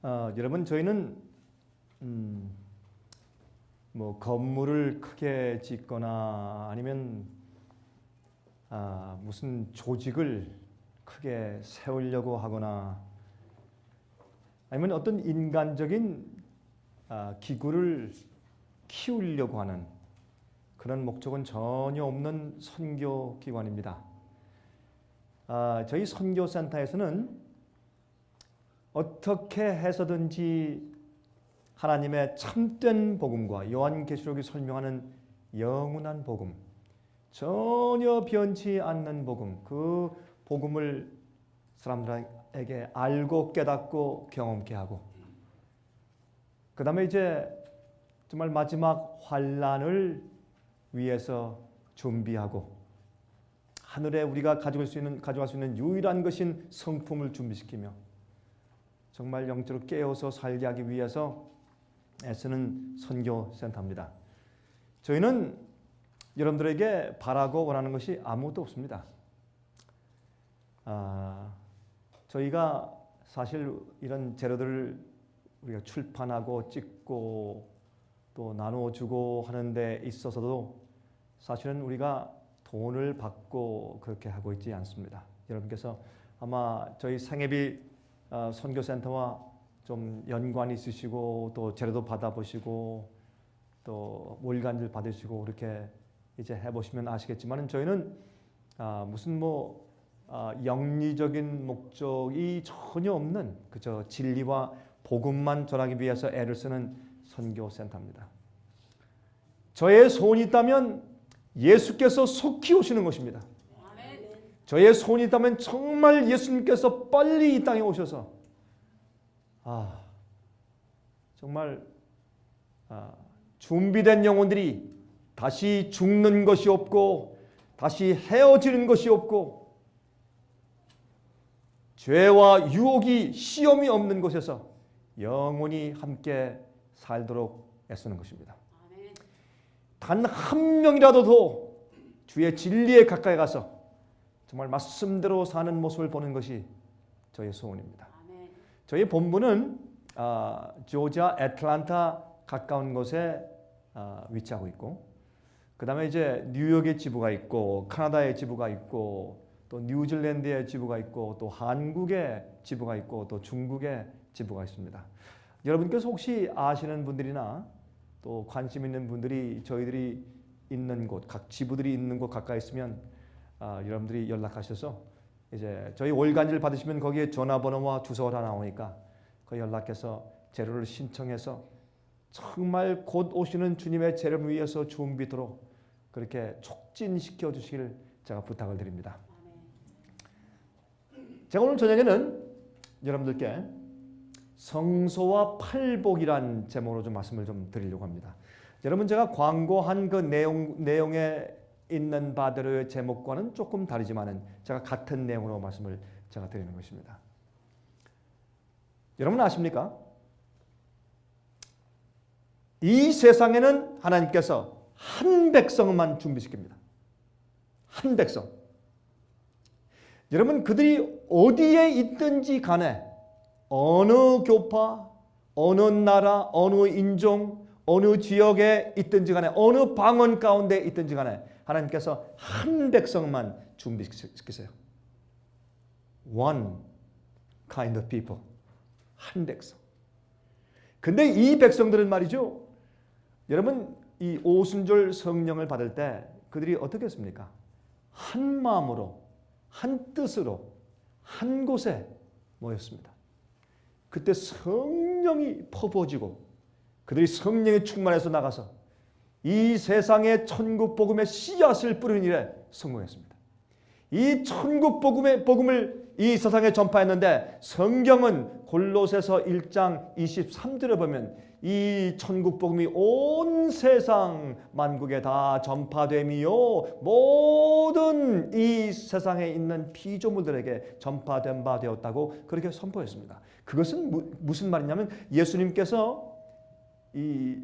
여러분 저희는 뭐 건물을 크게 짓거나 아니면 무슨 조직을 크게 세우려고 하거나 아니면 어떤 인간적인 기구를 키우려고 하는 그런 목적은 전혀 없는 선교 기관입니다. 저희 선교센터에서는 어떻게 해서든지 하나님의 참된 복음과 요한계시록이 설명하는 영원한 복음, 전혀 변치 않는 복음, 그 복음을 사람들에게 알고 깨닫고 경험케 하고, 그 다음에 이제 정말 마지막 환란을 위해서 준비하고, 하늘에 우리가 가져갈 수 있는 유일한 것인 성품을 준비시키며 정말 영적으로 깨어서 살게 하기 위해서 애쓰는 선교센터입니다. 저희는 여러분들에게 바라고 원하는 것이 아무것도 없습니다. 저희가 사실 이런 재료들을 우리가 출판하고 찍고 또 나누어주고 하는 데 있어서도 사실은 우리가 돈을 받고 그렇게 하고 있지 않습니다. 여러분께서 아마 저희 생애비 선교센터와 좀 연관이 있으시고 또 재료도 받아보시고 또 월간지를 받으시고 그렇게 이제 해보시면 아시겠지만 저희는 무슨 영리적인 목적이 전혀 없는 그저 진리와 복음만 전하기 위해서 애를 쓰는 선교센터입니다. 저의 소원이 있다면 예수께서 속히 오시는 것입니다. 저의 소원이 있다면 정말 예수님께서 빨리 이 땅에 오셔서 정말 준비된 영혼들이 다시 죽는 것이 없고 다시 헤어지는 것이 없고 죄와 유혹이 시험이 없는 곳에서 영원히 함께 살도록 애쓰는 것입니다. 단 한 명이라도 더 주의 진리에 가까이 가서 정말 말씀대로 사는 모습을 보는 것이 저의 소원입니다. 저희 본부는 조지아 애틀랜타 가까운 곳에 위치하고 있고, 그 다음에 이제 뉴욕에 지부가 있고, 캐나다에 지부가 있고, 또 뉴질랜드에 지부가 있고, 또 한국에 지부가 있고, 또 중국에 지부가 있습니다. 여러분께서 혹시 아시는 분들이나 또 관심 있는 분들이 저희들이 있는 곳, 각 지부들이 있는 곳 가까이 있으면 여러분들이 연락하셔서 이제 저희 월간지를 받으시면 거기에 전화번호와 주소가 나오니까 그 연락해서 재료를 신청해서 정말 곧 오시는 주님의 재림을 위해서 준비토록 그렇게 촉진시켜 주시기를 제가 부탁을 드립니다. 제가 오늘 저녁에는 여러분들께 성소와 팔복이란 제목으로 좀 말씀을 좀 드리려고 합니다. 여러분 제가 광고한 그 내용에 있는 바대로의 제목과는 조금 다르지만은 제가 같은 내용으로 말씀을 제가 드리는 것입니다. 여러분 아십니까? 이 세상에는 하나님께서 한 백성만 준비시킵니다. 한 백성. 여러분 그들이 어디에 있든지 간에 어느 교파, 어느 나라, 어느 인종, 어느 지역에 있든지 간에 어느 방언 가운데 있든지 간에 하나님께서 한 백성만 준비시키세요. One kind of people. 한 백성. 근데 이 백성들은 말이죠. 여러분 이 오순절 성령을 받을 때 그들이 어떻게 했습니까? 한 마음으로, 한 뜻으로, 한 곳에 모였습니다. 그때 성령이 퍼부어지고 그들이 성령에 충만해서 나가서 이 세상의 천국 복음의 씨앗을 뿌리는 일에 성공했습니다. 이 천국 복음을 이 세상에 전파했는데 성경은 골로새서 1장 23절에 보면 이 천국 복음이 온 세상 만국에 다 전파됨이요 모든 이 세상에 있는 피조물들에게 전파된 바 되었다고 그렇게 선포했습니다. 그것은 무슨 말이냐면 예수님께서 이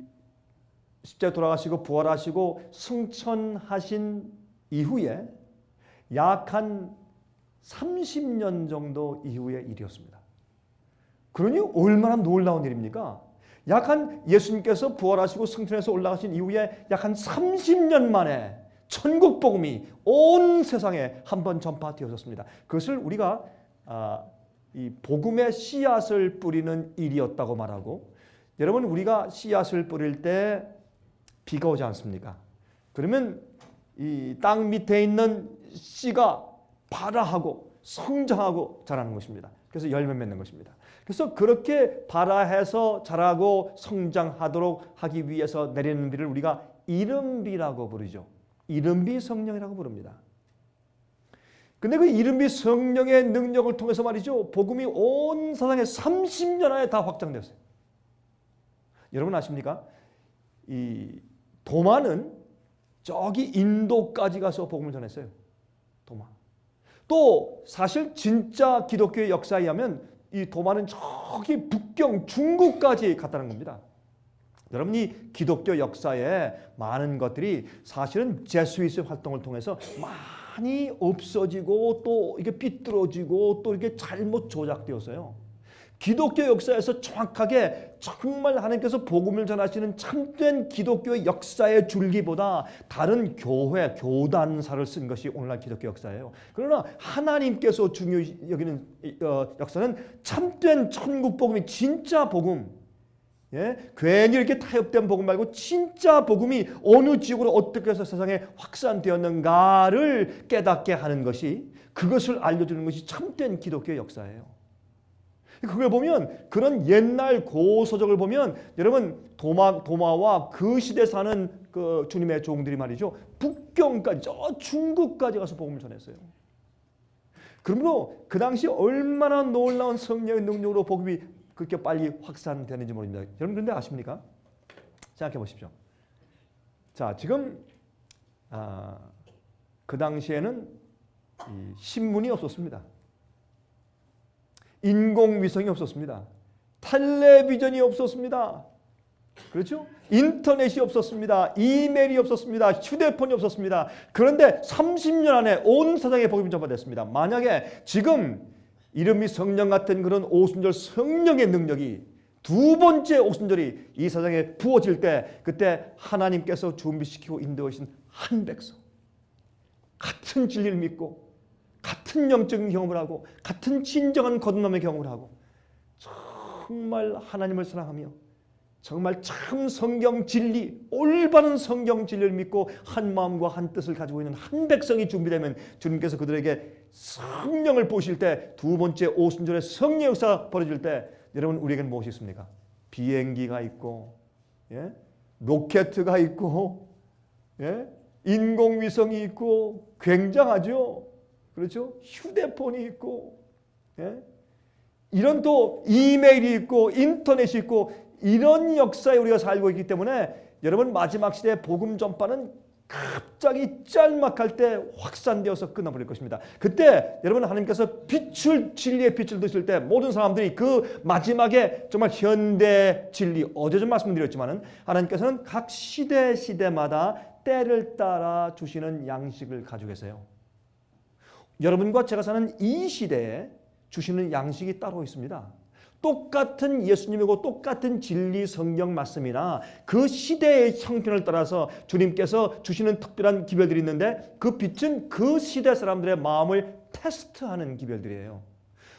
십자가에 돌아가시고 부활하시고 승천하신 이후에 약 한 30년 정도 이후의 일이었습니다. 그러니 얼마나 놀라운 일입니까? 약 한 예수님께서 부활하시고 승천해서 올라가신 이후에 약 한 30년 만에 천국 복음이 온 세상에 한번 전파되어졌습니다. 그것을 우리가 이 복음의 씨앗을 뿌리는 일이었다고 말하고, 여러분 우리가 씨앗을 뿌릴 때 비가 오지 않습니까? 그러면 이 땅 밑에 있는 씨가 발아하고 성장하고 자라는 것입니다. 그래서 열매 맺는 것입니다. 그래서 그렇게 발아해서 자라고 성장하도록 하기 위해서 내리는 비를 우리가 이른비라고 부르죠. 이른비 성령이라고 부릅니다. 근데 그 이른비 성령의 능력을 통해서 말이죠, 복음이 온 세상에 30년 안에 다 확장되었어요. 여러분 아십니까? 이 도마는 저기 인도까지 가서 복음을 전했어요. 도마. 또 사실 진짜 기독교의 역사에 의하면 이 도마는 저기 북경 중국까지 갔다는 겁니다. 여러분 이 기독교 역사에 많은 것들이 사실은 제수이스 활동을 통해서 많이 없어지고 또 이게 삐뚤어지고 또 이렇게 잘못 조작되었어요. 기독교 역사에서 정확하게 정말 하나님께서 복음을 전하시는 참된 기독교의 역사의 줄기보다 다른 교회, 교단사를 쓴 것이 오늘날 기독교 역사예요. 그러나 하나님께서 중요히 여기는 역사는 참된 천국 복음이 진짜 복음, 괜히 이렇게 타협된 복음 말고 진짜 복음이 어느 지역으로 어떻게 해서 세상에 확산되었는가를 깨닫게 하는 것이, 그것을 알려주는 것이 참된 기독교의 역사예요. 그걸 보면, 그런 옛날 고서적을 보면 여러분 도마와 그 시대 사는 그 주님의 종들이 말이죠, 북경까지 저 중국까지 가서 복음을 전했어요. 그러므로 그 당시 얼마나 놀라운 성령의 능력으로 복음이 그렇게 빨리 확산되는지 모릅니다. 여러분 그런데 아십니까? 생각해 보십시오. 자, 지금 그 당시에는 이 신문이 없었습니다. 인공위성이 없었습니다. 텔레비전이 없었습니다. 그렇죠? 인터넷이 없었습니다. 이메일이 없었습니다. 휴대폰이 없었습니다. 그런데 30년 안에 온 세상에 복음이 전파됐습니다. 만약에 지금 이름이 성령 같은 그런 오순절 성령의 능력이 두 번째 오순절이 이 세상에 부어질 때, 그때 하나님께서 준비시키고 인도하신 한 백성, 같은 진리를 믿고 같은 영적인 경험을 하고 같은 진정한 거듭남의 경험을 하고 정말 하나님을 사랑하며 정말 참 성경 진리, 올바른 성경 진리를 믿고 한 마음과 한 뜻을 가지고 있는 한 백성이 준비되면 주님께서 그들에게 성령을 부으실 때, 두 번째 오순절의 성령 역사가 벌어질 때 여러분 우리에게는 무엇이 있습니까? 비행기가 있고, 로켓가 있고, 인공위성이 있고, 굉장하죠. 그렇죠? 휴대폰이 있고, 이런 또 이메일이 있고 인터넷이 있고, 이런 역사에 우리가 살고 있기 때문에 여러분 마지막 시대의 복음 전파는 갑자기 짤막할 때 확산되어서 끝나버릴 것입니다. 그때 여러분 하나님께서 빛을, 진리의 빛을 드실 때 모든 사람들이 그 마지막에 정말 현대 진리, 어제 좀 말씀드렸지만은 하나님께서는 각 시대마다 때를 따라 주시는 양식을 가지고 계세요. 여러분과 제가 사는 이 시대에 주시는 양식이 따로 있습니다. 똑같은 예수님이고 똑같은 진리 성경 말씀이나 그 시대의 형편을 따라서 주님께서 주시는 특별한 기별들이 있는데, 그 빛은 그 시대 사람들의 마음을 테스트하는 기별들이에요.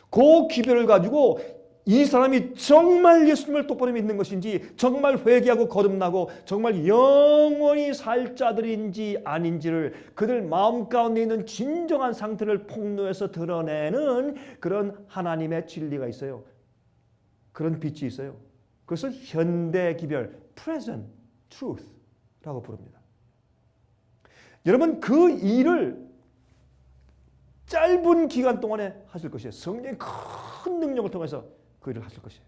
그 기별을 가지고 이 사람이 정말 예수님을 똑바로 믿는 것인지, 정말 회개하고 거듭나고 정말 영원히 살 자들인지 아닌지를 그들 마음 가운데 있는 진정한 상태를 폭로해서 드러내는 그런 하나님의 진리가 있어요. 그런 빛이 있어요. 그것을 현대 기별, present truth라고 부릅니다. 여러분 그 일을 짧은 기간 동안에 하실 것이에요. 성령의 큰 능력을 통해서 그 일을 하실 것이에요.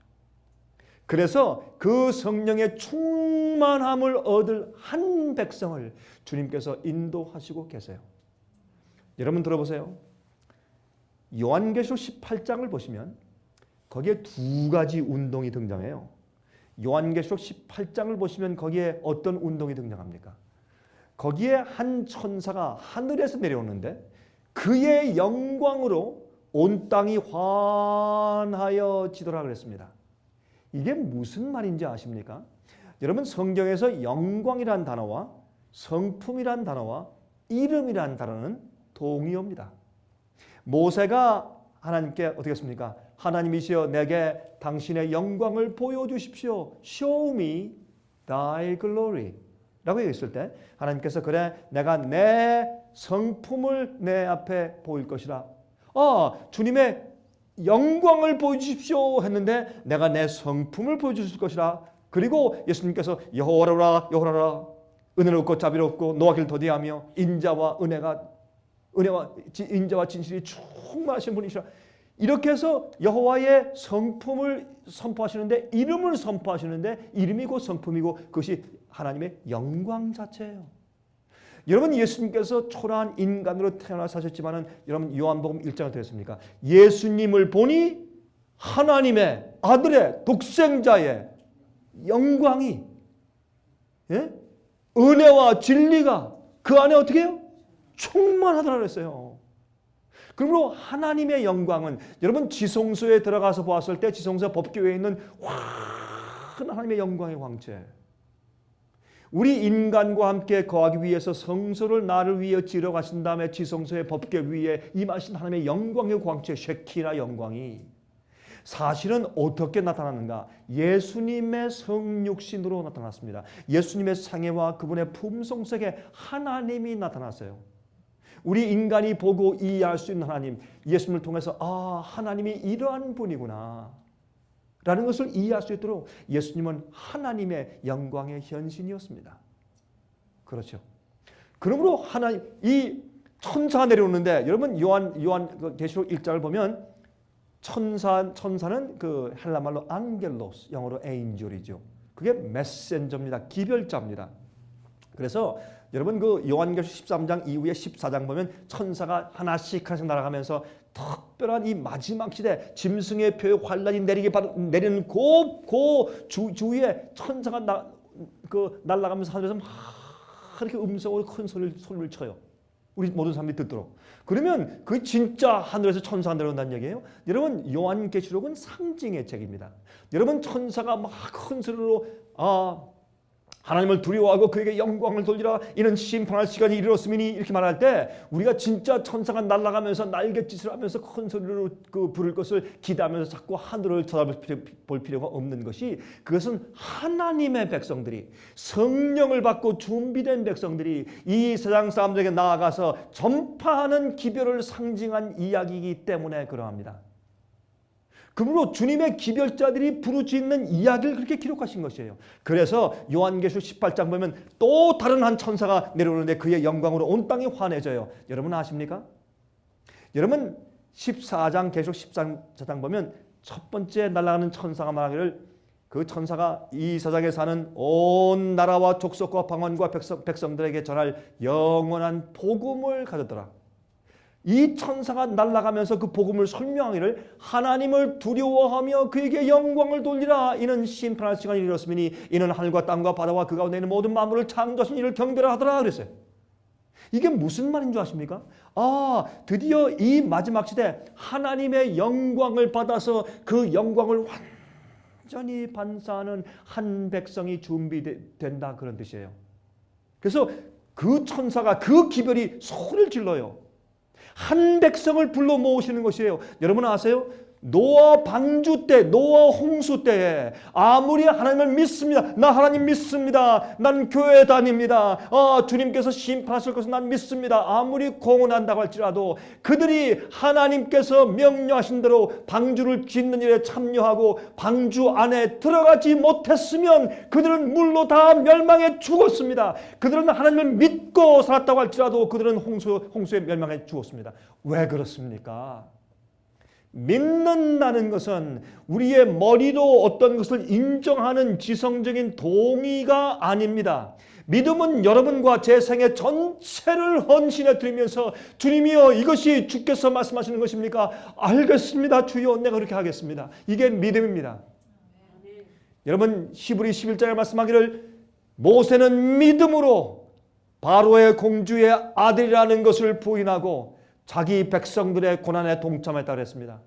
그래서 그 성령의 충만함을 얻을 한 백성을 주님께서 인도하시고 계세요. 여러분 들어보세요. 요한계시록 18장을 보시면 거기에 두 가지 운동이 등장해요. 요한계시록 18장을 보시면 거기에 어떤 운동이 등장합니까? 거기에 한 천사가 하늘에서 내려오는데 그의 영광으로 온 땅이 환하여 지도라 그랬습니다. 이게 무슨 말인지 아십니까? 여러분 성경에서 영광이란 단어와 성품이란 단어와 이름이란 단어는 동의어입니다. 모세가 하나님께 어떻게 했습니까? 하나님이시여 내게 당신의 영광을 보여주십시오. Show me thy glory 라고 얘기했을 때 하나님께서 그래 내가 내 성품을 내 앞에 보일 것이라. 주님의 영광을 보여주십시오 했는데 내가 내 성품을 보여주실 것이라. 그리고 예수님께서 여호와라 여호와라 은혜롭고 자비롭고 노하기를 더디하며 인자와 진실이 충만하신 분이시라. 이렇게 해서 여호와의 성품을 선포하시는데 이름을 선포하시는데 이름이 곧 성품이고 그것이 하나님의 영광 자체예요. 여러분 예수님께서 초라한 인간으로 태어나 사셨지만은 여러분 요한복음 1장을 들었습니까? 예수님을 보니 하나님의 아들의 독생자의 영광이 은혜와 진리가 그 안에 어떻게 해요? 충만하더라 그랬어요. 그러므로 하나님의 영광은 여러분 지성소에 들어가서 보았을 때 지성소 법궤에 있는 환한 하나님의 영광의 광채. 우리 인간과 함께 거하기 위해서 성소를 나를 위해 지러 가신 다음에 지성소의 법궤 위에 임하신 하나님의 영광의 광채 쉐키나 영광이 사실은 어떻게 나타났는가? 예수님의 성육신으로 나타났습니다. 예수님의 상해와 그분의 품성 속에 하나님이 나타났어요. 우리 인간이 보고 이해할 수 있는 하나님, 예수님을 통해서 하나님이 이러한 분이구나 라는 것을 이해할 수 있도록 예수님은 하나님의 영광의 현신이었습니다. 그렇죠. 그러므로 하나님 이 천사가 내려오는데 여러분 요한 계시록 1장을 보면 천사는 그 헬라말로 앙겔로스, 영어로 에인젤이죠. 그게 메신저입니다. 기별자입니다. 그래서 여러분 그 요한계시록 13장 이후에 14장 보면 천사가 하나씩 날아가면서 특별한 이 마지막 시대 짐승의 표의 환란이 내리는 그 주위에 천사가 날아가면서 하늘에서 막 이렇게 음성으로 큰 소리를 쳐요. 우리 모든 사람들이 듣도록. 그러면 그 진짜 하늘에서 천사가 내려온다는 얘기예요. 여러분 요한계시록은 상징의 책입니다. 여러분 천사가 막 큰 소리로 하나님을 두려워하고 그에게 영광을 돌리라 이는 심판할 시간이 이르렀음이니 이렇게 말할 때 우리가 진짜 천사가 날아가면서 날갯짓을 하면서 큰 소리로 부를 것을 기대하면서 자꾸 하늘을 쳐다볼 필요가 없는 것이 그것은 하나님의 백성들이 성령을 받고 준비된 백성들이 이 세상 사람들에게 나아가서 전파하는 기별을 상징한 이야기이기 때문에 그러합니다. 그러므로 주님의 기별자들이 부르짖는 이야기를 그렇게 기록하신 것이에요. 그래서 요한계시록 18장 보면 또 다른 한 천사가 내려오는데 그의 영광으로 온 땅이 환해져요. 여러분 아십니까? 여러분 14장 계시록 14장 보면 첫 번째 날아가는 천사가 말하기를 그 천사가 이 세상에 사는 온 나라와 족속과 방언과 백성들에게 전할 영원한 복음을 가졌더라. 이 천사가 날아가면서 그 복음을 설명하기를 하나님을 두려워하며 그에게 영광을 돌리라. 이는 심판할 시간이 이르렀으니 이는 하늘과 땅과 바다와 그 가운데 있는 모든 만물을 창조하신 이를 경배하더라 그랬어요. 이게 무슨 말인 줄 아십니까? 드디어 이 마지막 시대 하나님의 영광을 받아서 그 영광을 완전히 반사하는 한 백성이 준비된다 그런 뜻이에요. 그래서 그 천사가 그 기별이 소리를 질러요. 한 백성을 불러 모으시는 것이에요. 여러분 아세요? 노아 방주 때, 노아 홍수 때에 아무리 하나님을 믿습니다. 나 하나님 믿습니다. 난 교회 다닙니다. 주님께서 심판하실 것을 난 믿습니다. 아무리 공언한다고 할지라도 그들이 하나님께서 명령하신 대로 방주를 짓는 일에 참여하고 방주 안에 들어가지 못했으면 그들은 물로 다 멸망해 죽었습니다. 그들은 하나님을 믿고 살았다고 할지라도 그들은 홍수에 멸망해 죽었습니다. 왜 그렇습니까? 믿는다는 것은 우리의 머리로 어떤 것을 인정하는 지성적인 동의가 아닙니다. 믿음은 여러분과 제 생애 전체를 헌신해 드리면서 주님이여 이것이 주께서 말씀하시는 것입니까? 알겠습니다 주여 내가 그렇게 하겠습니다. 이게 믿음입니다. 여러분 히브리 11장에 말씀하기를 모세는 믿음으로 바로의 공주의 아들이라는 것을 부인하고 자기 백성들의 고난에 동참했다 그랬습니다.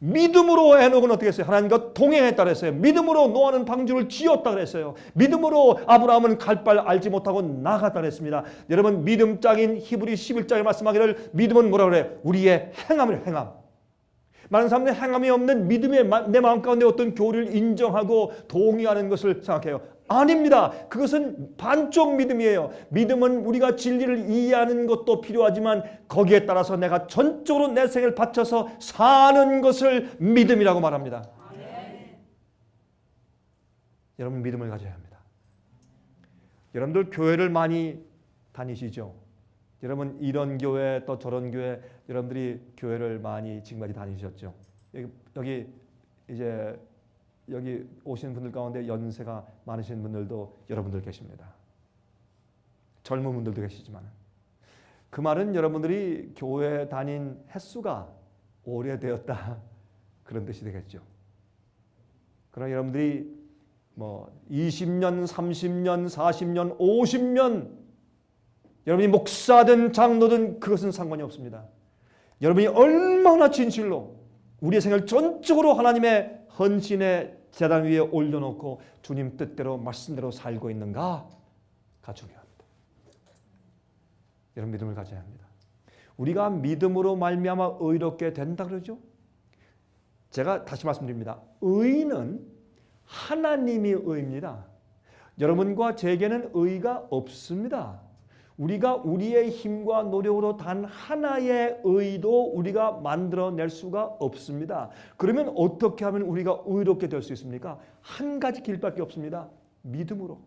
믿음으로 에녹은 어떻게 했어요? 하나님과 동행했다 그랬어요. 믿음으로 노아는 방주를 지었다 그랬어요. 믿음으로 아브라함은 갈 바 알지 못하고 나갔다 그랬습니다. 여러분, 믿음장인 히브리 11장에 말씀하기를 믿음은 뭐라 그래요? 우리의 행함을 행함. 많은 사람들이 행함이 없는 믿음의 내 마음 가운데 어떤 교리를 인정하고 동의하는 것을 생각해요. 아닙니다. 그것은 반쪽 믿음이에요. 믿음은 우리가 진리를 이해하는 것도 필요하지만 거기에 따라서 내가 전적으로 내 생을 바쳐서 사는 것을 믿음이라고 말합니다. 여러분, 믿음을 가져야 합니다. 여러분들 교회를 많이 다니시죠? 여러분, 이런 교회 또 저런 교회, 여러분들이 교회를 많이 지금까지 다니셨죠? 여기 오시는 분들 가운데 연세가 많으신 분들도 여러분들 계십니다. 젊은 분들도 계시지만 그 말은 여러분들이 교회 다닌 횟수가 오래되었다 그런 뜻이 되겠죠. 그러나 여러분들이 뭐 20년, 30년, 40년, 50년 여러분이 목사든 장로든 그것은 상관이 없습니다. 여러분이 얼마나 진실로 우리의 생을 전적으로 하나님의 헌신의 제단 위에 올려놓고 주님 뜻대로 말씀대로 살고 있는가가 중요합니다. 여러분, 믿음을 가져야 합니다. 우리가 믿음으로 말미암아 의롭게 된다 그러죠. 제가 다시 말씀드립니다. 의는 하나님이 의입니다. 여러분과 제게는 의가 없습니다. 우리가 우리의 힘과 노력으로 단 하나의 의도 우리가 만들어낼 수가 없습니다. 그러면 어떻게 하면 우리가 의롭게 될 수 있습니까? 한 가지 길밖에 없습니다. 믿음으로.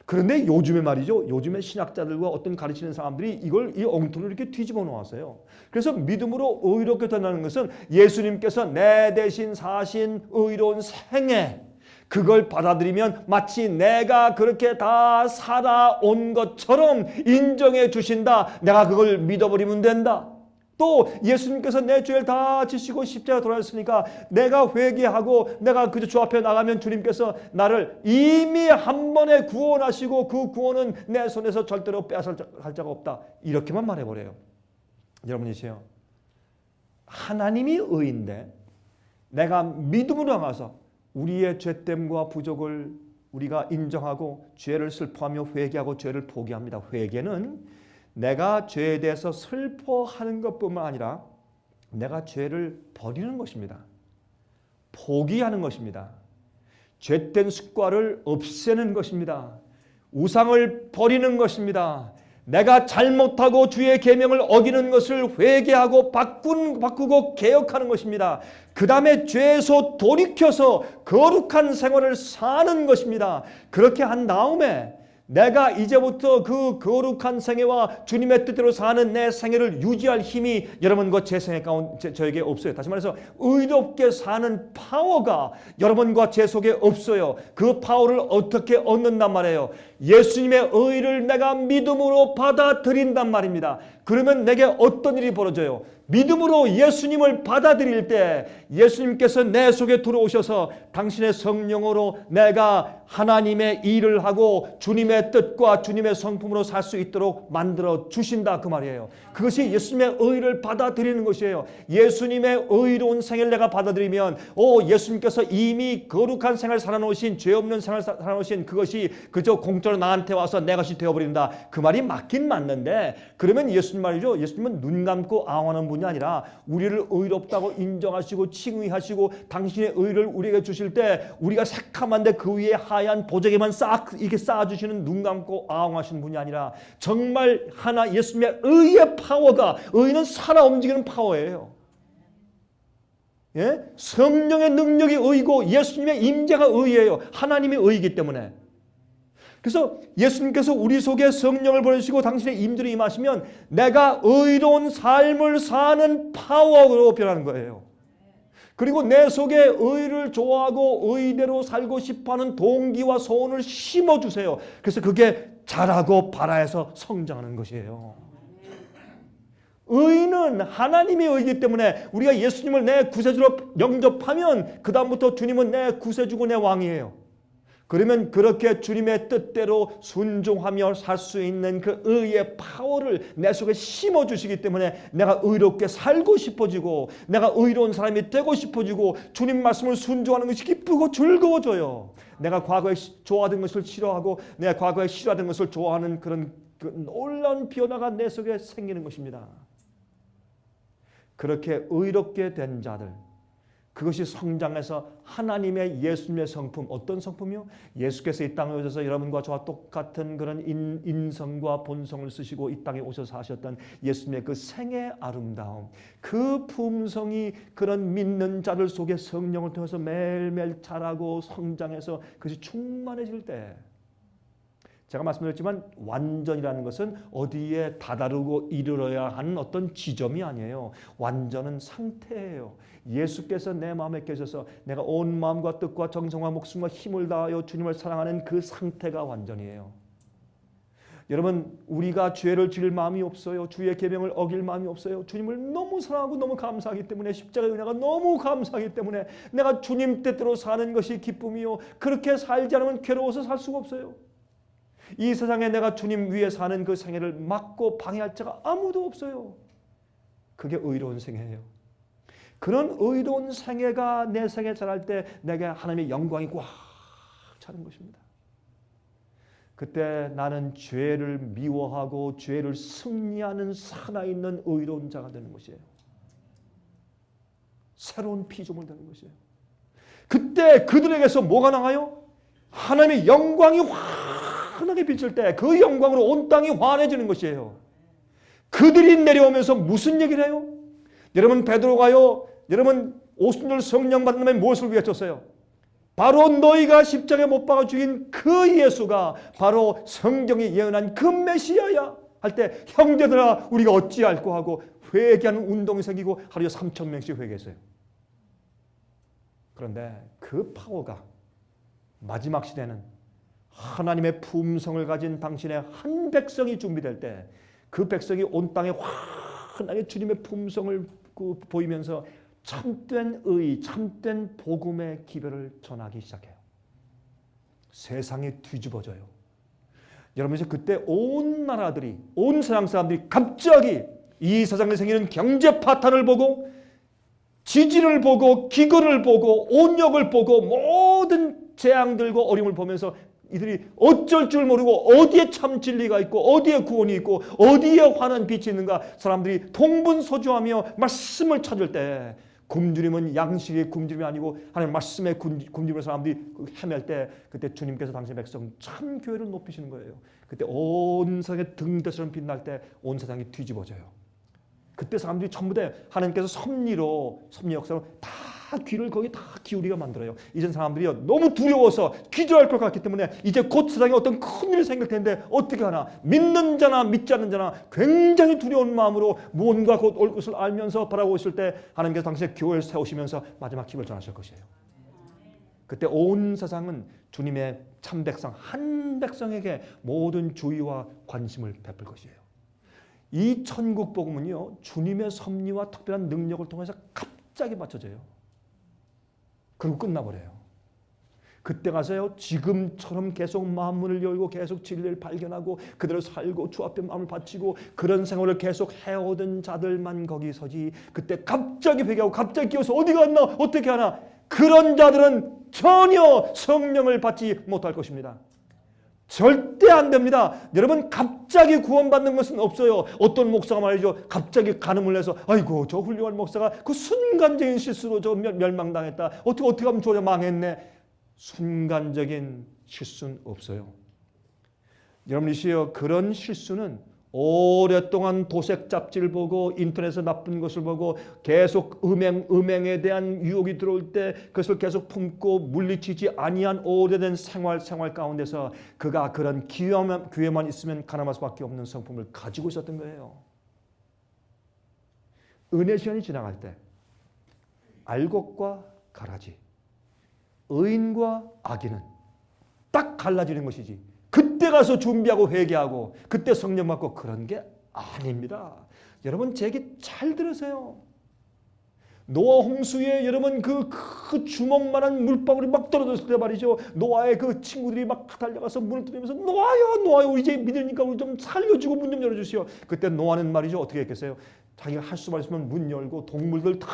그런데 요즘에 말이죠. 요즘에 신학자들과 어떤 가르치는 사람들이 이 엉터리를 이렇게 뒤집어 놓았어요. 그래서 믿음으로 의롭게 된다는 것은 예수님께서 내 대신 사신 의로운 생애, 그걸 받아들이면 마치 내가 그렇게 다 살아온 것처럼 인정해 주신다. 내가 그걸 믿어버리면 된다. 또 예수님께서 내 죄를 다 지시고 십자가에 돌아가셨으니까 내가 회개하고 내가 그저 주 앞에 나가면 주님께서 나를 이미 한 번에 구원하시고 그 구원은 내 손에서 절대로 빼앗을 자가 없다. 이렇게만 말해버려요. 여러분이세요. 하나님이 의인데 내가 믿음으로 나가서 우리의 죄됨과 부족을 우리가 인정하고 죄를 슬퍼하며 회개하고 죄를 포기합니다. 회개는 내가 죄에 대해서 슬퍼하는 것뿐만 아니라 내가 죄를 버리는 것입니다. 포기하는 것입니다. 죄된 습관을 없애는 것입니다. 우상을 버리는 것입니다. 내가 잘못하고 주의 계명을 어기는 것을 회개하고 바꾸고 개혁하는 것입니다. 그 다음에 죄에서 돌이켜서 거룩한 생활을 사는 것입니다. 그렇게 한 다음에 내가 이제부터 그 거룩한 생애와 주님의 뜻대로 사는 내 생애를 유지할 힘이 여러분과 제 생애 가운데 저에게 없어요. 다시 말해서 의롭게 사는 파워가 여러분과 제 속에 없어요. 그 파워를 어떻게 얻는단 말이에요? 예수님의 의를 내가 믿음으로 받아들인단 말입니다. 그러면 내게 어떤 일이 벌어져요? 믿음으로 예수님을 받아들일 때 예수님께서 내 속에 들어오셔서 당신의 성령으로 내가 하나님의 일을 하고 주님의 뜻과 주님의 성품으로 살 수 있도록 만들어 주신다 그 말이에요. 그것이 예수님의 의를 받아들이는 것이에요. 예수님의 의로운 생애를 내가 받아들이면 예수님께서 이미 거룩한 생활을 살아놓으신 죄 없는 생활을 살아놓으신 그것이 그저 공짜로 나한테 와서 내 것이 되어버린다. 그 말이 맞긴 맞는데 그러면 예수님 말이죠. 예수님은 눈 감고 아웅하는 분이 아니라 우리를 의롭다고 인정하시고 칭의하시고 당신의 의를 우리에게 주실 때 우리가 새카만데 그 위에 하얀 보자기만 싹 이렇게 쌓아주시는 눈 감고 아웅하시는 분이 아니라 정말 하나 예수님의 의의 파워가 의는 살아 움직이는 파워예요. 예? 성령의 능력이 의고 예수님의 임재가 의예요. 하나님의 의이기 때문에. 그래서 예수님께서 우리 속에 성령을 보내주시고 당신의 임재로 임하시면 내가 의로운 삶을 사는 파워로 변하는 거예요. 그리고 내 속에 의를 좋아하고 의대로 살고 싶어하는 동기와 소원을 심어주세요. 그래서 그게 자라고 발아해서 성장하는 것이에요. 의는 하나님의 의이기 때문에 우리가 예수님을 내 구세주로 영접하면 그 다음부터 주님은 내 구세주고 내 왕이에요. 그러면 그렇게 주님의 뜻대로 순종하며 살 수 있는 그 의의 파워를 내 속에 심어주시기 때문에 내가 의롭게 살고 싶어지고 내가 의로운 사람이 되고 싶어지고 주님 말씀을 순종하는 것이 기쁘고 즐거워져요. 내가 과거에 좋아하던 것을 싫어하고 내가 과거에 싫어하던 것을 좋아하는 그런 놀라운 변화가 내 속에 생기는 것입니다. 그렇게 의롭게 된 자들, 그것이 성장해서 하나님의 예수님의 성품, 어떤 성품이요? 예수께서 이 땅에 오셔서 여러분과 저와 똑같은 그런 인성과 본성을 쓰시고 이 땅에 오셔서 하셨던 예수님의 그 생의 아름다움, 그 품성이 그런 믿는 자들 속에 성령을 통해서 매일매일 자라고 성장해서 그것이 충만해질 때, 제가 말씀드렸지만 완전이라는 것은 어디에 다다르고 이르러야 하는 어떤 지점이 아니에요. 완전은 상태예요. 예수께서 내 마음에 계셔서 내가 온 마음과 뜻과 정성과 목숨과 힘을 다하여 주님을 사랑하는 그 상태가 완전이에요. 여러분, 우리가 죄를 지을 마음이 없어요. 주의 계명을 어길 마음이 없어요. 주님을 너무 사랑하고 너무 감사하기 때문에, 십자가의 은혜가 너무 감사하기 때문에 내가 주님 뜻대로 사는 것이 기쁨이요, 그렇게 살지 않으면 괴로워서 살 수가 없어요. 이 세상에 내가 주님 위에 사는 그 생애를 막고 방해할 자가 아무도 없어요. 그게 의로운 생애예요. 그런 의로운 생애가 내 생에 자랄 때 내게 하나님의 영광이 꽉 차는 것입니다. 그때 나는 죄를 미워하고 죄를 승리하는 살아있는 의로운 자가 되는 것이에요. 새로운 피조물 되는 것이에요. 그때 그들에게서 뭐가 나와요? 하나님의 영광이 환하게 비칠 때 그 영광으로 온 땅이 환해지는 것이에요. 그들이 내려오면서 무슨 얘기를 해요? 여러분, 베드로가요, 여러분 오순절 성령 받는 다음에 무엇을 외쳤어요? 바로 너희가 십자가에 못 박아 죽인 그 예수가 바로 성경이 예언한 그 메시아야 할 때, 형제들아 우리가 어찌할꼬 하고 회개하는 운동이 생기고 하루에 3,000명씩 회개했어요. 그런데 그 파워가 마지막 시대는 하나님의 품성을 가진 당신의 한 백성이 준비될 때, 그 백성이 온 땅에 환하게 주님의 품성을 보이면서 참된 의, 참된 복음의 기별을 전하기 시작해요. 세상이 뒤집어져요. 여러분, 이제 그때 온 나라들이, 온 세상 사람들이 갑자기 이 세상에 생기는 경제 파탄을 보고, 지진을 보고, 기근을 보고, 온역을 보고, 모든 재앙들과 어려움을 보면서 이들이 어쩔 줄 모르고 어디에 참 진리가 있고 어디에 구원이 있고 어디에 환한 빛이 있는가, 사람들이 동분서주하며 말씀을 찾을 때, 굶주림은 양식의 굶주림이 아니고 하나님 말씀의 굶주림을 사람들이 헤맬 때, 그때 주님께서 당신의 백성 참 교회를 높이시는 거예요. 그때 온 세상에 등대처럼 빛날 때 온 세상이 뒤집어져요. 그때 사람들이 전부 다 하나님께서 섭리 역사로 다 귀를 거기 다 기울이게 만들어요. 이전 사람들이 너무 두려워서 기절할 것 같기 때문에 이제 곧 세상에 어떤 큰일이 생길 텐데 어떻게 하나, 믿는 자나 믿지 않는 자나 굉장히 두려운 마음으로 무언가 곧 올 것을 알면서 바라고 있을 때, 하나님께서 당신의 교회를 세우시면서 마지막 힘을 전하실 것이에요. 그때 온 세상은 주님의 참 백성 한 백성에게 모든 주의와 관심을 베풀 것이에요. 이 천국 복음은요, 주님의 섭리와 특별한 능력을 통해서 갑자기 맞춰져요. 그리고 끝나버려요. 그때 가서요, 지금처럼 계속 마음문을 열고 계속 진리를 발견하고 그대로 살고 주 앞에 마음을 바치고 그런 생활을 계속 해오던 자들만 거기 서지, 그때 갑자기 회개하고 갑자기 끼어서 어디 갔나 어떻게 하나, 그런 자들은 전혀 성령을 받지 못할 것입니다. 절대 안 됩니다. 여러분, 갑자기 구원받는 것은 없어요. 어떤 목사가 말이죠, 갑자기 간음을 해서 아이고 저 훌륭한 목사가 그 순간적인 실수로 저 멸망당했다, 어떻게 하면 저래 망했네. 순간적인 실수는 없어요. 여러분이시여, 그런 실수는 오랫동안 도색 잡지를 보고 인터넷에서 나쁜 것을 보고 계속 음행에 대한 유혹이 들어올 때 그것을 계속 품고 물리치지 아니한 오래된 생활 가운데서 그가 그런 기회만 있으면 가늠할 수밖에 없는 성품을 가지고 있었던 거예요. 은혜 시간이 지나갈 때 알곡과 가라지, 의인과 악인은 딱 갈라지는 것이지, 그때 가서 준비하고 회개하고 그때 성령 받고 그런 게 아닙니다. 여러분, 제 얘기 잘 들으세요. 노아 홍수에 여러분 그 주먹만한 물방울이 막 떨어졌을 때 말이죠. 노아의 그 친구들이 막 달려가서 문을 두드리면서 노아요 이제 믿으니까 우리 좀 살려주고 문 좀 열어주시오. 그때 노아는 말이죠 어떻게 했겠어요? 자기가 할 수만 있으면 문 열고 동물들 다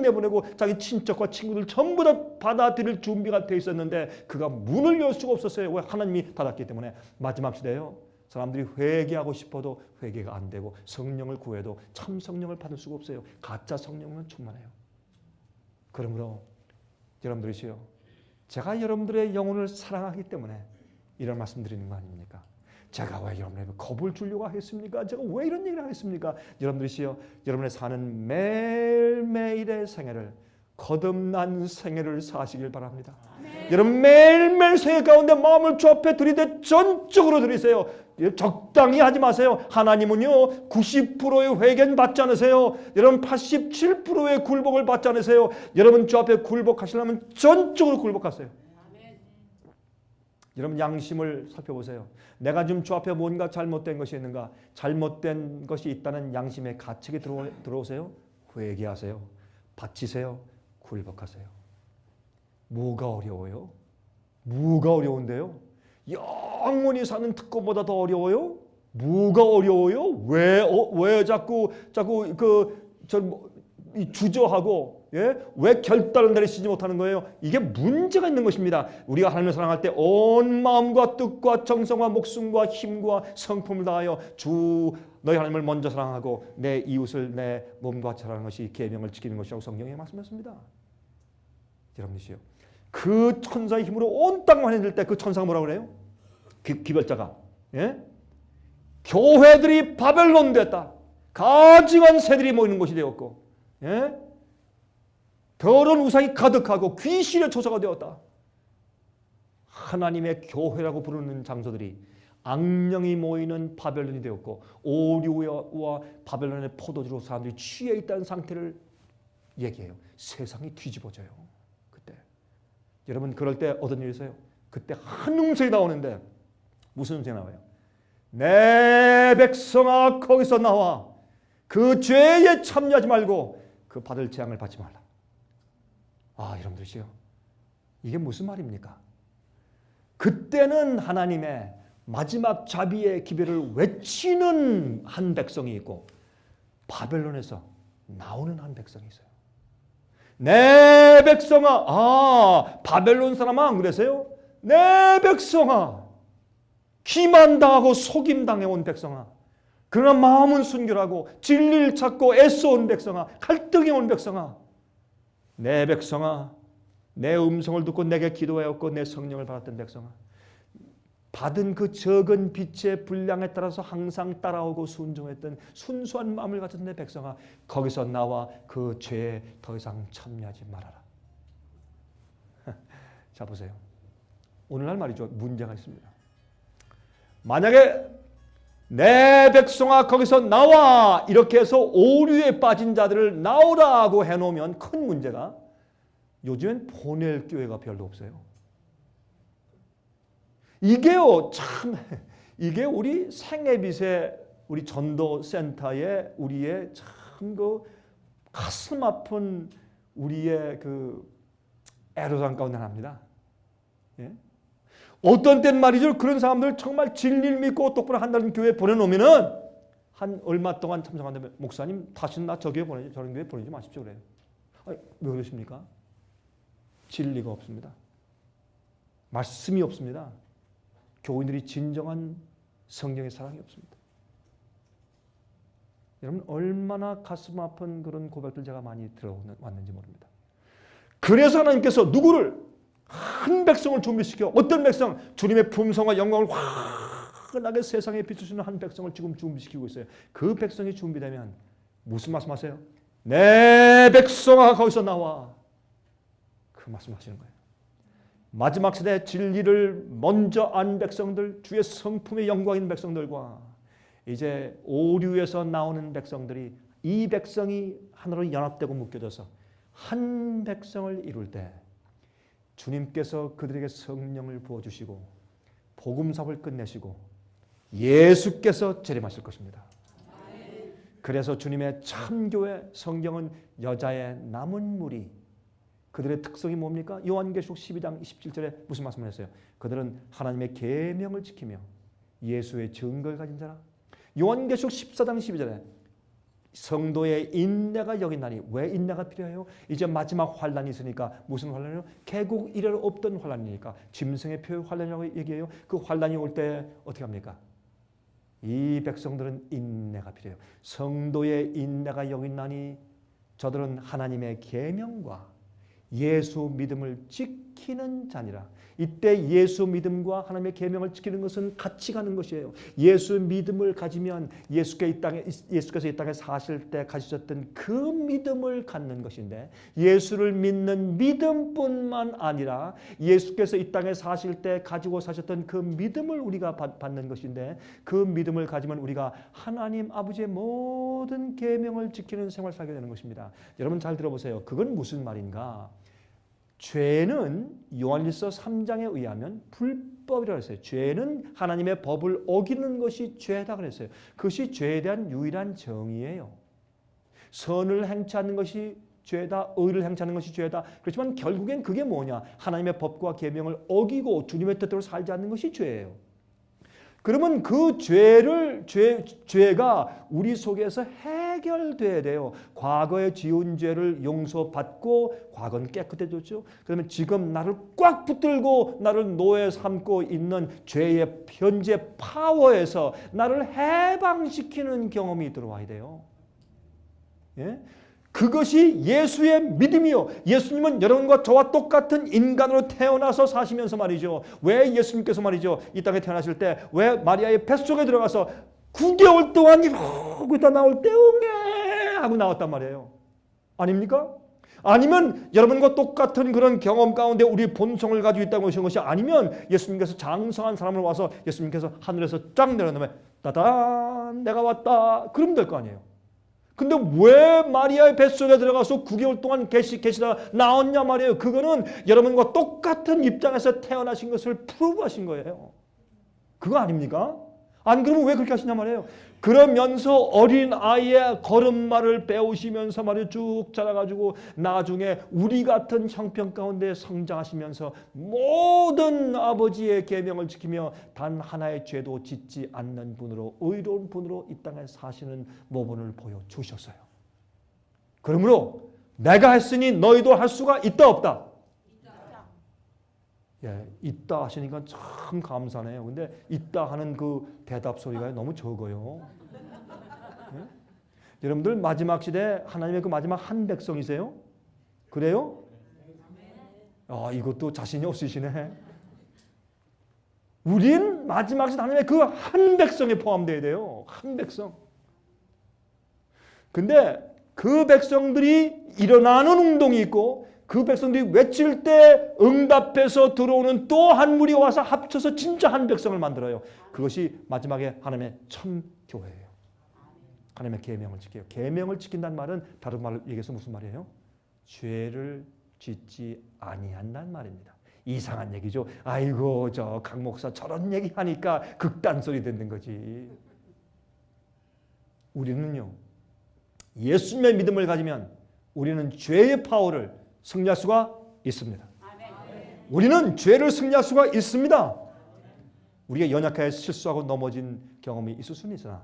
내보내고 자기 친척과 친구들 전부 다 받아들일 준비가 돼 있었는데 그가 문을 열 수가 없었어요. 왜? 하나님이 닫았기 때문에. 마지막 시대에요. 사람들이 회개하고 싶어도 회개가 안 되고 성령을 구해도 참 성령을 받을 수가 없어요. 가짜 성령은 충만해요. 그러므로 여러분들이시요, 제가 여러분들의 영혼을 사랑하기 때문에 이런 말씀 드리는 거 아닙니까? 제가 왜 여러분에게 겁을 주려고 하겠습니까? 제가 왜 이런 얘기를 하겠습니까? 여러분들이시요, 여러분의 사는 매일매일의 생애를 거듭난 생애를 사시길 바랍니다. 여러분 매일매일 생애 가운데 마음을 주 앞에 들이대 전적으로 들이세요. 적당히 하지 마세요. 하나님은요 90%의 회개는 받지 않으세요. 여러분 87%의 굴복을 받지 않으세요. 여러분 주 앞에 굴복하시려면 전적으로 굴복하세요. 여러분 양심을 살펴보세요. 내가 지금 주 앞에 뭔가 잘못된 것이 있는가? 잘못된 것이 있다는 양심의 가책이 들어오세요. 회개하세요. 바치세요. 굴복하세요. 뭐가 어려워요? 뭐가 어려운데요? 영원히 사는 특권보다 더 어려워요? 뭐가 어려워요? 왜 자꾸 주저하고 왜 결단을 내리시지 못하는 거예요? 이게 문제가 있는 것입니다. 우리가 하나님을 사랑할 때 온 마음과 뜻과 정성과 목숨과 힘과 성품을 다하여 주 너희 하나님을 먼저 사랑하고 내 이웃을 내 몸과 같이 사랑하는 것이 계명을 지키는 것이라고 성경에 말씀했습니다. 여러분이시요, 그 천사의 힘으로 온 땅을 환해질 때 그 천사가 뭐라고 그래요? 기별자가 교회들이 바벨론 됐다. 가증한 새들이 모이는 곳이 되었고 더러운 우상이 가득하고 귀신의 초소가 되었다. 하나님의 교회라고 부르는 장소들이 악령이 모이는 바벨론이 되었고 오류와 바벨론의 포도주로 사람들이 취해 있다는 상태를 얘기해요. 세상이 뒤집어져요. 그때 여러분 그럴 때 어떤 일이 있어요? 그때 한 음성이 나오는데 무슨 음성이 나와요? 내 백성아 거기서 나와 그 죄에 참여하지 말고 그 받을 재앙을 받지 말라. 아 여러분들이요, 이게 무슨 말입니까? 그때는 하나님의 마지막 자비의 기별을 외치는 한 백성이 있고 바벨론에서 나오는 한 백성이 있어요. 내 백성아, 바벨론 사람아 안 그러세요? 내 백성아, 기만당하고 속임당해온 백성아, 그러나 마음은 순결하고 진리를 찾고 애써온 백성아, 갈등해 온 백성아, 내 백성아, 내 음성을 듣고 내게 기도하였고 내 성령을 받았던 백성아, 받은 그 적은 빛의 분량에 따라서 항상 따라오고 순종했던 순수한 마음을 가진 내 백성아, 거기서 나와 그 죄에 더 이상 참여하지 말아라. 자 보세요. 오늘날 말이죠. 문제가 있습니다. 만약에 내 백성아 거기서 나와 이렇게 해서 오류에 빠진 자들을 나오라고 해놓으면 큰 문제가, 요즘엔 보낼 교회가 별로 없어요. 이게요, 참, 이게 우리 생애빛의 우리 전도센터의 우리의 참 그 가슴 아픈 우리의 그 애로사항 가운데 하나입니다. 예? 어떤 땐 말이죠, 그런 사람들 정말 진리를 믿고 똑바로 한다는 교회에 보내놓으면은 한 얼마 동안 참석한다면 목사님 다시는 나 저 교회 보내지, 저런 교회 보내지 마십시오 그래요. 아니, 왜 그러십니까? 진리가 없습니다. 말씀이 없습니다. 교인들이 진정한 성령의 사랑이 없습니다. 여러분 얼마나 가슴 아픈 그런 고백들 제가 많이 들어왔는지 모릅니다. 그래서 하나님께서 누구를, 한 백성을 준비시켜, 어떤 백성? 주님의 품성과 영광을 환하게 세상에 비추시는 한 백성을 지금 준비시키고 있어요. 그 백성이 준비되면 무슨 말씀하세요? 내 백성아 거기서 나와. 그 말씀하시는 거예요. 마지막 시대 진리를 먼저 안 백성들, 주의 성품의 영광인 백성들과 이제 오류에서 나오는 백성들이, 이 백성이 하나로 연합되고 묶여져서 한 백성을 이룰 때 주님께서 그들에게 성령을 부어주시고 복음 사업을 끝내시고 예수께서 재림하실 것입니다. 그래서 주님의 참교회 성경은 여자의 남은 무리, 그들의 특성이 뭡니까? 요한계시록 12장 27절에 무슨 말씀을 했어요? 그들은 하나님의 계명을 지키며 예수의 증거를 가진 자라. 요한계시록 14장 12절에 성도의 인내가 여긴나니. 왜 인내가 필요해요? 이제 마지막 환란이 있으니까. 무슨 환란이요? 개국 이래로 없던 환란이니까. 짐승의 표의 환란이라고 얘기해요. 그 환란이 올 때 어떻게 합니까? 이 백성들은 인내가 필요해요. 성도의 인내가 여긴나니 저들은 하나님의 계명과 예수 믿음을 지키는 자니라. 이때 예수 믿음과 하나님의 계명을 지키는 것은 같이 가는 것이에요. 예수 믿음을 가지면 예수께서 이 땅에 사실 때 가지셨던 그 믿음을 갖는 것인데, 예수를 믿는 믿음뿐만 아니라 예수께서 이 땅에 사실 때 가지고 사셨던 그 믿음을 우리가 받는 것인데, 그 믿음을 가지면 우리가 하나님 아버지의 모든 계명을 지키는 생활을 살게 되는 것입니다. 여러분 잘 들어보세요. 그건 무슨 말인가? 죄는 요한일서 3장에 의하면 불법이라고 했어요. 죄는 하나님의 법을 어기는 것이 죄다 그랬어요. 그것이 죄에 대한 유일한 정의예요. 선을 행치 않는 것이 죄다, 의를 행치 않는 것이 죄다. 그렇지만 결국엔 그게 뭐냐? 하나님의 법과 계명을 어기고 주님의 뜻대로 살지 않는 것이 죄예요. 그러면 그 죄가 우리 속에서 해결돼야 돼요. 과거에 지은 죄를 용서받고 과거는 깨끗해졌죠. 그러면 지금 나를 꽉 붙들고 나를 노예 삼고 있는 죄의 현재 파워에서 나를 해방시키는 경험이 들어와야 돼요. 예? 그것이 예수의 믿음이요. 예수님은 여러분과 저와 똑같은 인간으로 태어나서 사시면서 말이죠. 왜 예수님께서 말이죠, 이 땅에 태어나실 때 왜 마리아의 뱃속에 들어가서 9개월 동안 이러고 있다 나올 때 응애 하고 나왔단 말이에요. 아닙니까? 아니면 여러분과 똑같은 그런 경험 가운데 우리 본성을 가지고 있다고 하신 것이 아니면 예수님께서 장성한 사람을 와서 예수님께서 하늘에서 쫙 내려놓으면 따단 내가 왔다 그러면 될 거 아니에요. 근데 왜 마리아의 뱃속에 들어가서 9개월 동안 계시다가 나왔냐 말이에요. 그거는 여러분과 똑같은 입장에서 태어나신 것을 프로브하신 거예요. 그거 아닙니까? 안 그러면 왜 그렇게 하시냐 말이에요. 그러면서 어린 아이의 걸음마를 배우시면서 말이에요. 쭉 자라가지고 나중에 우리 같은 형편 가운데 성장하시면서 모든 아버지의 계명을 지키며 단 하나의 죄도 짓지 않는 분으로, 의로운 분으로 이 땅에 사시는 모범을 보여주셨어요. 그러므로 내가 했으니 너희도 할 수가 있다 없다? 예, 있다 하시니까 참 감사네요. 근데 있다 하는 그 대답 소리가 너무 적어요. 예? 여러분들 마지막 시대 하나님의 그 마지막 한 백성이세요? 그래요? 아, 이것도 자신이 없으시네. 우린 마지막 시대 하나님의 그 한 백성에 포함되어야 돼요. 한 백성. 근데 그 백성들이 일어나는 운동이 있고 그 백성들이 외칠 때 응답해서 들어오는 또 한 무리 와서 합쳐서 진짜 한 백성을 만들어요. 그것이 마지막에 하나님의 참 교회예요. 하나님의 계명을 지켜요. 계명을 지킨다는 말은 다른 말로 얘기해서 무슨 말이에요? 죄를 짓지 아니한다는 말입니다. 이상한 얘기죠. 아이고 저 강 목사 저런 얘기하니까 극단 소리 듣는 거지. 우리는요, 예수님의 믿음을 가지면 우리는 죄의 파워를 승리할 수가 있습니다. 우리는 죄를 승리할 수가 있습니다. 우리가 연약하여 실수하고 넘어진 경험이 있을 수는 있으나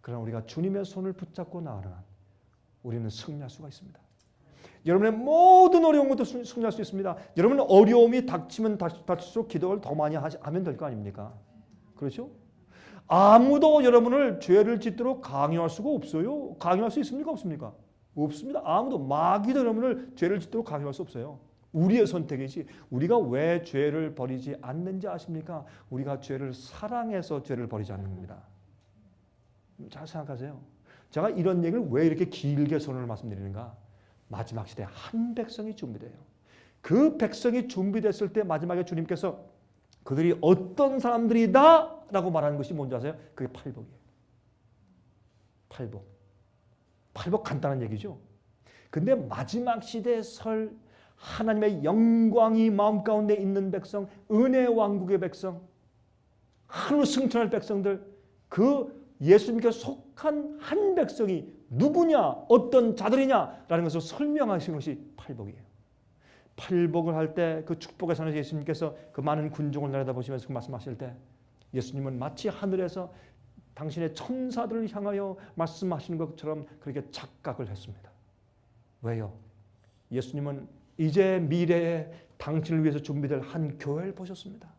그러나 우리가 주님의 손을 붙잡고 나아가는 한 우리는 승리할 수가 있습니다. 여러분의 모든 어려운 것도 승리할 수 있습니다. 여러분은 어려움이 닥치면 닥칠수록 기도를 더 많이 하면 될 거 아닙니까? 그렇죠? 아무도 여러분을 죄를 짓도록 강요할 수가 없어요. 강요할 수 있습니까? 없습니까? 없습니다. 아무도 마귀도 여러분을 죄를 짓도록 강요할 수 없어요. 우리의 선택이지. 우리가 왜 죄를 버리지 않는지 아십니까? 우리가 죄를 사랑해서 죄를 버리지 않는 겁니다. 잘 생각하세요. 제가 이런 얘기를 왜 이렇게 길게 선언을 말씀드리는가? 마지막 시대에 한 백성이 준비돼요. 그 백성이 준비됐을 때 마지막에 주님께서 그들이 어떤 사람들이다 라고 말하는 것이 뭔지 아세요? 그게 팔복이에요. 팔복. 팔복 간단한 얘기죠. 근데 마지막 시대에 설 하나님의 영광이 마음 가운데 있는 백성, 은혜 왕국의 백성, 하늘 승천할 백성들, 그 예수님께 속한 한 백성이 누구냐, 어떤 자들이냐라는 것을 설명하신 것이 팔복이에요. 팔복을 할 때 그 축복의 산에서 예수님께서 그 많은 군중을 내려다보시면서 그 말씀하실 때 예수님은 마치 하늘에서 당신의 천사들을 향하여 말씀하시는 것처럼 그렇게 착각을 했습니다. 왜요? 예수님은 이제 미래에 당신을 위해서 준비될 한 교회를 보셨습니다.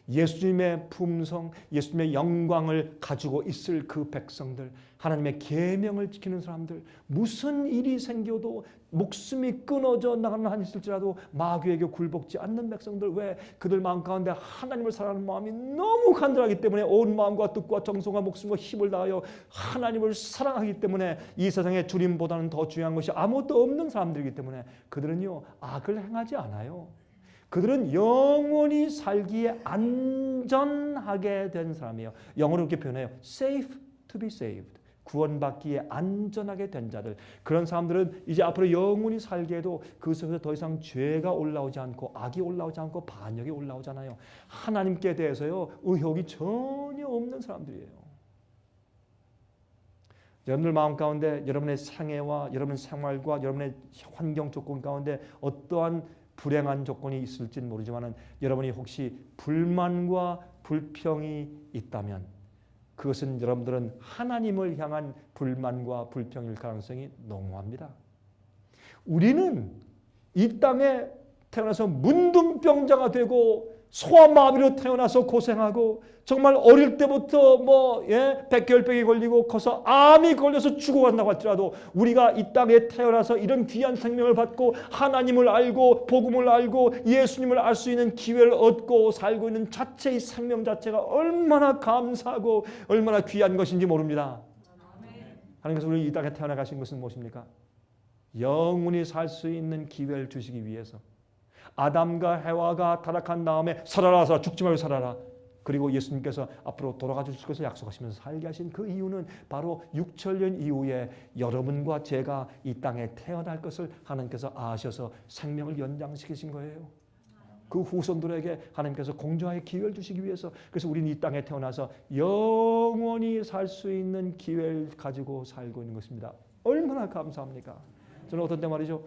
예수님의 품성, 예수님의 영광을 가지고 있을 그 백성들, 하나님의 계명을 지키는 사람들, 무슨 일이 생겨도 목숨이 끊어져 나가는 한이 있을지라도 마귀에게 굴복지 않는 백성들, 왜? 그들 마음 가운데 하나님을 사랑하는 마음이 너무 간절하기 때문에 온 마음과 뜻과 정성과 목숨과 힘을 다하여 하나님을 사랑하기 때문에 이 세상에 주님보다는 더 중요한 것이 아무것도 없는 사람들이기 때문에 그들은요, 악을 행하지 않아요. 그들은 영원히 살기에 안전하게 된 사람이에요. 영어로 이렇게 표현해요. Safe to be saved. 구원받기에 안전하게 된 자들. 그런 사람들은 이제 앞으로 영원히 살기에도 그 속에서 더 이상 죄가 올라오지 않고 악이 올라오지 않고 반역이 올라오잖아요. 하나님께 대해서요, 의혹이 전혀 없는 사람들이에요. 여러분들 마음 가운데 여러분의 생애와 여러분의 생활과 여러분의 환경 조건 가운데 어떠한 불행한 조건이 있을지는 모르지만 여러분이 혹시 불만과 불평이 있다면 그것은 여러분들은 하나님을 향한 불만과 불평일 가능성이 농후합니다. 우리는 이 땅에 태어나서 문둥병자가 되고 소아마비로 태어나서 고생하고 정말 어릴 때부터 백혈병이 걸리고 커서 암이 걸려서 죽어간다고 할지라도 우리가 이 땅에 태어나서 이런 귀한 생명을 받고 하나님을 알고 복음을 알고 예수님을 알 수 있는 기회를 얻고 살고 있는 자체의 생명 자체가 얼마나 감사하고 얼마나 귀한 것인지 모릅니다. 하나님께서 우리 이 땅에 태어나 가신 것은 무엇입니까? 영원히 살 수 있는 기회를 주시기 위해서 아담과 해와가 타락한 다음에 살아라, 살아, 죽지 말고 살아라. 그리고 예수님께서 앞으로 돌아가 주실 것을 약속하시면서 살게 하신 그 이유는 바로 6천년 이후에 여러분과 제가 이 땅에 태어날 것을 하나님께서 아셔서 생명을 연장시키신 거예요. 그 후손들에게 하나님께서 공정하게 기회를 주시기 위해서. 그래서 우리는 이 땅에 태어나서 영원히 살 수 있는 기회를 가지고 살고 있는 것입니다. 얼마나 감사합니까? 저는 어떤 때 말이죠.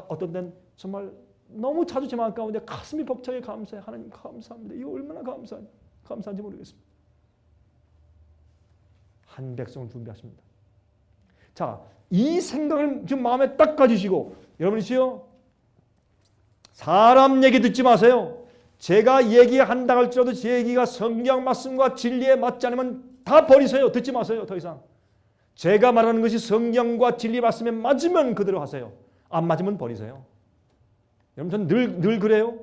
어떤 때는 정말 너무 자주 제 마음 가운데 가슴이 벅차게 감사해. 하나님 감사합니다. 이거 얼마나 감사한지 모르겠습니다. 한 백성을 준비하십니다. 자, 이 생각을 지금 마음에 딱 가지시고 여러분이시요, 사람 얘기 듣지 마세요. 제가 얘기한다 할지라도 제 얘기가 성경 말씀과 진리에 맞지 않으면 다 버리세요. 듣지 마세요. 더 이상. 제가 말하는 것이 성경과 진리 말씀에 맞으면 그대로 하세요. 안 맞으면 버리세요. 여러분, 저는 늘 그래요.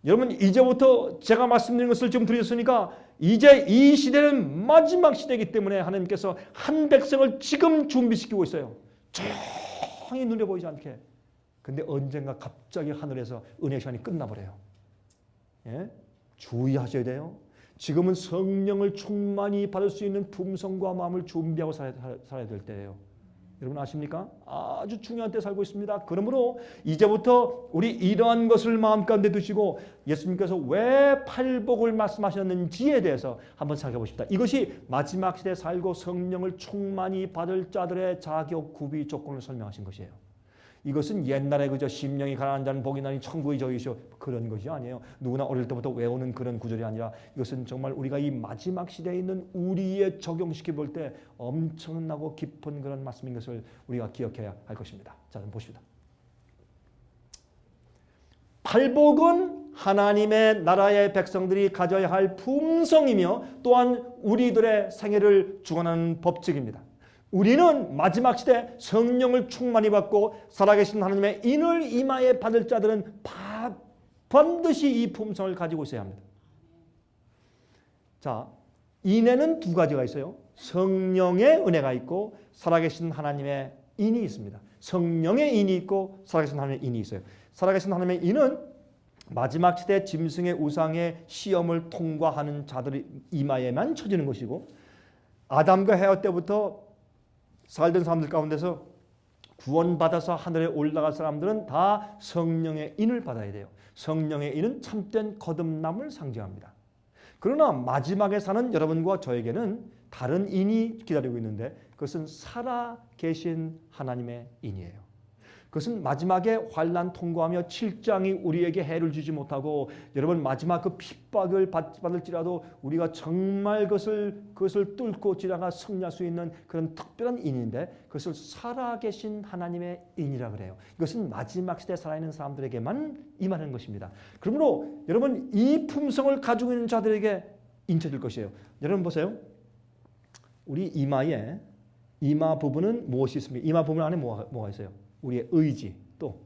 여러분, 이제부터 제가 말씀드린 것을 지금 들으셨으니까 이제 이 시대는 마지막 시대이기 때문에 하나님께서 한 백성을 지금 준비시키고 있어요. 조용히 눈에 보이지 않게. 근데 언젠가 갑자기 하늘에서 은혜 시간이 끝나버려요. 예? 주의하셔야 돼요. 지금은 성령을 충만히 받을 수 있는 품성과 마음을 준비하고 살아야 될 때예요. 여러분 아십니까? 아주 중요한 때 살고 있습니다. 그러므로 이제부터 우리 이러한 것을 마음 가운데 두시고 예수님께서 왜 팔복을 말씀하셨는지에 대해서 한번 생각해 보십시다. 이것이 마지막 시대에 살고 성령을 충만히 받을 자들의 자격, 구비, 조건을 설명하신 것이에요. 이것은 옛날에 그저 심령이 가난한 자는 복이 나니 천국의 저희시오, 그런 것이 아니에요. 누구나 어릴 때부터 외우는 그런 구절이 아니라 이것은 정말 우리가 이 마지막 시대에 있는 우리에 적용시켜 볼 때 엄청나고 깊은 그런 말씀인 것을 우리가 기억해야 할 것입니다. 자, 좀 보십시다. 팔복은 하나님의 나라의 백성들이 가져야 할 품성이며 또한 우리들의 생애를 주관하는 법칙입니다. 우리는 마지막 시대 성령을 충만히 받고 살아계신 하나님의 인을 임하에 받을 자들은 반드시 이 품성을 가지고 있어야 합니다. 자, 인에는 두 가지가 있어요. 성령의 은혜가 있고 살아계신 하나님의 인이 있습니다. 성령의 인이 있고 살아계신 하나님의 인이 있어요. 살아계신 하나님의 인은 마지막 시대 짐승의 우상의 시험을 통과하는 자들의 이마에만 쳐지는 것이고, 아담과 해와 때부터 살던 사람들 가운데서 구원받아서 하늘에 올라갈 사람들은 다 성령의 인을 받아야 돼요. 성령의 인은 참된 거듭남을 상징합니다. 그러나 마지막에 사는 여러분과 저에게는 다른 인이 기다리고 있는데 그것은 살아 계신 하나님의 인이에요. 그것은 마지막에 환난 통과하며 7장이 우리에게 해를 주지 못하고 여러분 마지막 그 핍박을 받을지라도 우리가 정말 그것을 뚫고 지나가 승리할 수 있는 그런 특별한 인인데 그것을 살아계신 하나님의 인이라 그래요. 이것은 마지막 시대에 살아있는 사람들에게만 임하는 것입니다. 그러므로 여러분 이 품성을 가지고 있는 자들에게 인쳐질 것이에요. 여러분 보세요. 우리 이마 부분은 무엇이 있습니까? 이마 부분 안에 뭐가 있어요? 우리의 의지, 또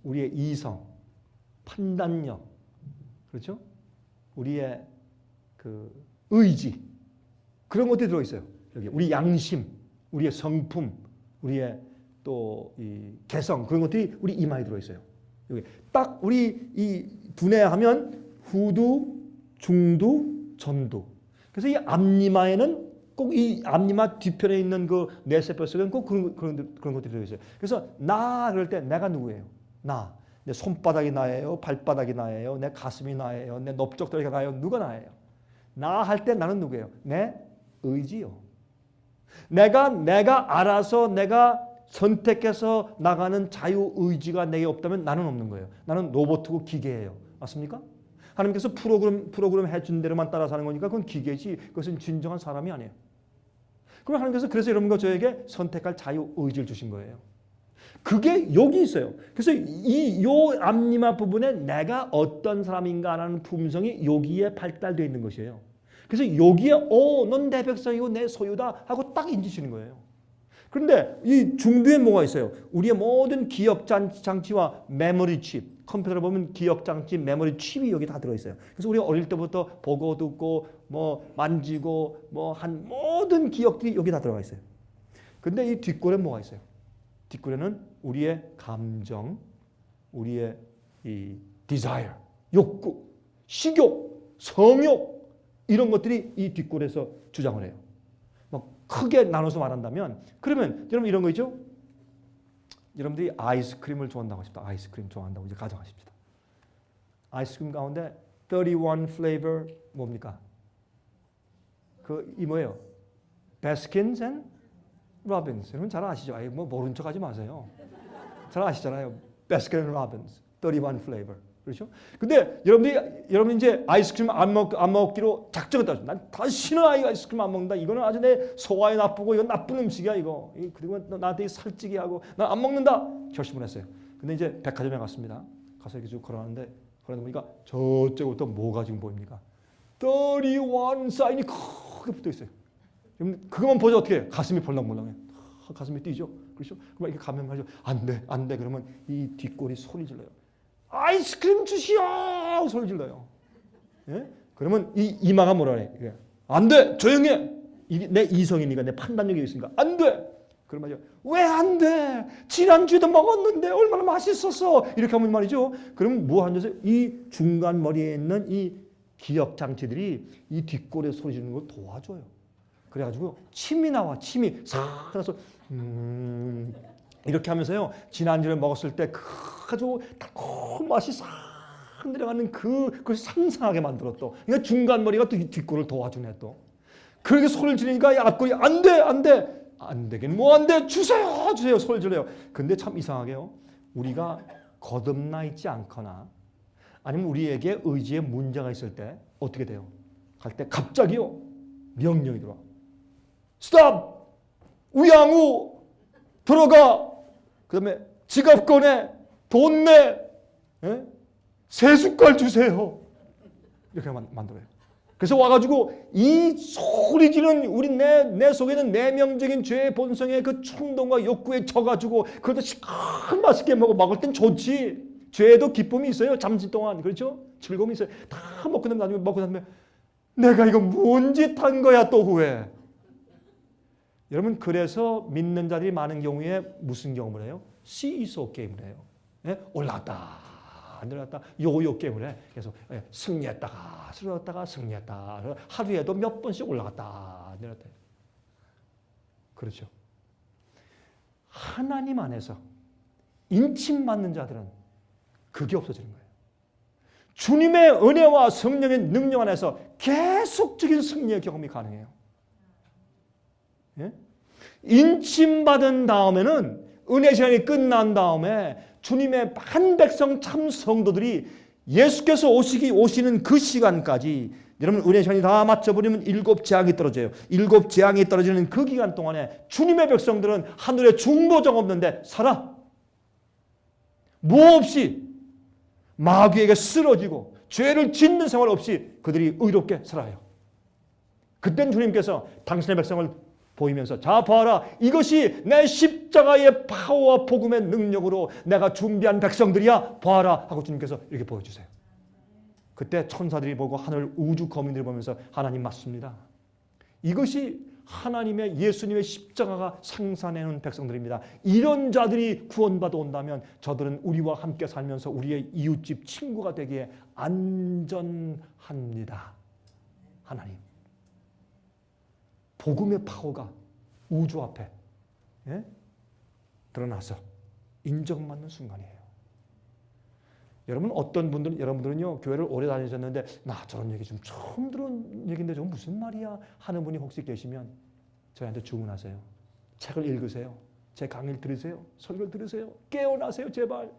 우리의 이성, 판단력, 그렇죠? 우리의 그 의지 그런 것들이 들어 있어요. 여기 우리 양심, 우리의 성품, 우리의 또 이 개성 그런 것들이 우리 이마에 들어 있어요. 여기 딱 우리 이 두뇌하면 후두, 중두, 전두. 그래서 이 앞니마에는 꼭 이 앞니마 뒤편에 있는 그 뇌세포 속에는 꼭 그런 것들이 들어있어요. 그래서 나 그럴 때 내가 누구예요? 나. 내 손바닥이 나예요? 발바닥이 나예요? 내 가슴이 나예요? 내 넓적다리가 나예요? 누가 나예요? 나 할 때 나는 누구예요? 내 의지요. 내가 알아서 내가 선택해서 나가는 자유의지가 내게 없다면 나는 없는 거예요. 나는 로봇이고 기계예요. 맞습니까? 하나님께서 프로그램 해준 대로만 따라 사는 거니까 그건 기계지 그것은 진정한 사람이 아니에요. 그럼 하나님께서 그래서 여러분과 저에게 선택할 자유의지를 주신 거예요. 그게 여기 있어요. 그래서 요 앞니마 부분에 내가 어떤 사람인가라는 품성이 여기에 발달되어 있는 것이에요. 그래서 여기에 넌 내 백성이고 내 소유다 하고 딱 인지시는 거예요. 그런데 이 중두에 뭐가 있어요? 우리의 모든 기억 장치와 메모리 칩, 컴퓨터를 보면 기억 장치, 메모리 칩이 여기 다 들어 있어요. 그래서 우리가 어릴 때부터 보고 듣고 뭐 만지고 뭐 한 모든 기억들이 여기 다 들어가 있어요. 근데 이 뒷골에 뭐가 있어요? 뒷골에는 우리의 감정, 우리의 이 desire, 욕구, 식욕, 성욕 이런 것들이 이 뒷골에서 주장을 해요. 크게 나눠서 말한다면 그러면 여러분 이런 거 있죠? 여러분들이 아이스크림을 좋아한다고 하십시다. 아이스크림 좋아한다고 이제 가정하십시다. 아이스크림 가운데 31 플레이버 뭡니까? 이 뭐예요? Baskins and Robbins. 여러분 잘 아시죠? 뭐 모른 척하지 마세요. 잘 아시잖아요. Baskin and Robbins, 31 플레이버. 그렇죠? 근데 여러분이 이제 아이스크림 안 먹기로 작정했다. 난 다시는 아이스크림 안 먹는다. 이거는 아주 내 소화에 나쁘고 이건 나쁜 음식이야 이거. 그리고 나한테 살찌게 하고 난 안 먹는다. 결심을 했어요. 근데 이제 백화점에 갔습니다. 가서 이렇게 쭉 걸어가는데 보니까 저쪽부터 뭐가 지금 보입니까? 31 사인이 크게 붙어 있어요. 그것만 보자 어떻게 해요? 가슴이 벌렁벌렁해. 가슴이 뛰죠. 그렇죠? 그럼 이렇게 가면 말이죠. 안 돼. 그러면 이 뒷골이 소리 질러요. 아이스크림 주시오! 소리 질러요. 예? 그러면 이 이마가 뭐라 그래? 안 돼! 조용히 해! 이게 내 이성이니까 내 판단력이 있으니까 안 돼! 그러면 말이죠. 왜 안 돼? 지난주에도 먹었는데 얼마나 맛있었어! 이렇게 하면 말이죠. 그럼 뭐 하면서 이 중간 머리에 있는 이 기억 장치들이 이 뒷골에 소리 지르는 걸 도와줘요. 그래가지고 침이 나와. 침이 싹 나서 이렇게 하면서요. 지난주에 먹었을 때 아주 달콤한 맛이 싹 내려가는 그걸 상상하게 만들었또. 그러니까 중간 머리가 또 뒷골을 도와주네 또. 그렇게 소리를 지르니까 이 앞골이 안 되긴 뭐 안 돼. 주세요 소리를 질러요. 근데 참 이상하게요. 우리가 거듭나 있지 않거나 아니면 우리에게 의지에 문제가 있을 때 어떻게 돼요? 갈 때 갑자기요. 명령이 들어와. 스톱! 우양우! 들어가! 그 다음에 지갑 꺼내! 돈 내! 예? 세 숟갈 주세요! 이렇게 만들어요. 그래서 와가지고 이 소리 지르는 우리 내 속에는 내면적인 죄의 본성의 그 충동과 욕구에 져가지고 그것도 시큰 맛있게 먹을 땐 좋지. 죄에도 기쁨이 있어요. 잠시 동안. 그렇죠? 즐거움이 있어요. 다 먹고 나면 나중에 먹고 나면 내가 이거 뭔 짓 한 거야 또 후회. 여러분 그래서 믿는 자들이 많은 경우에 무슨 경험을 해요? 시소 게임을 해요. 예? 올라갔다 내려갔다 요요 게임을 해. 그래서 승리했다가 승리했다. 하루에도 몇 번씩 올라갔다 내려갔다. 그렇죠. 하나님 안에서 인침 받는 자들은 그게 없어지는 거예요. 주님의 은혜와 성령의 능력 안에서 계속적인 승리의 경험이 가능해요. 예? 인침받은 다음에는 은혜 시간이 끝난 다음에 주님의 한 백성 참 성도들이 예수께서 오시는 그 시간까지 여러분 은혜 시간이 다 맞춰버리면 7 재앙이 떨어져요. 7 재앙이 떨어지는 그 기간 동안에 주님의 백성들은 하늘에 중보정 없는데 살아. 뭐 없이 마귀에게 쓰러지고 죄를 짓는 생활 없이 그들이 의롭게 살아요. 그땐 주님께서 당신의 백성을 보이면서 자 봐라 이것이 내 십자가의 파워와 복음의 능력으로 내가 준비한 백성들이야 봐라 하고 주님께서 이렇게 보여주세요. 그때 천사들이 보고 하늘 우주 거민들이 보면서 하나님 맞습니다. 이것이 하나님의 예수님의 십자가가 상상해놓은 백성들입니다. 이런 자들이 구원받아 온다면 저들은 우리와 함께 살면서 우리의 이웃집 친구가 되기에 안전합니다. 하나님. 복음의 파워가 우주 앞에 드러나서 인정받는 순간이에요. 여러분 어떤 분들은 여러분들은요 교회를 오래 다니셨는데 나 저런 얘기 좀 처음 들은 얘기인데 저건 무슨 말이야 하는 분이 혹시 계시면 저희한테 주문하세요. 책을 읽으세요. 제 강의를 들으세요. 설교를 들으세요. 깨어나세요 제발.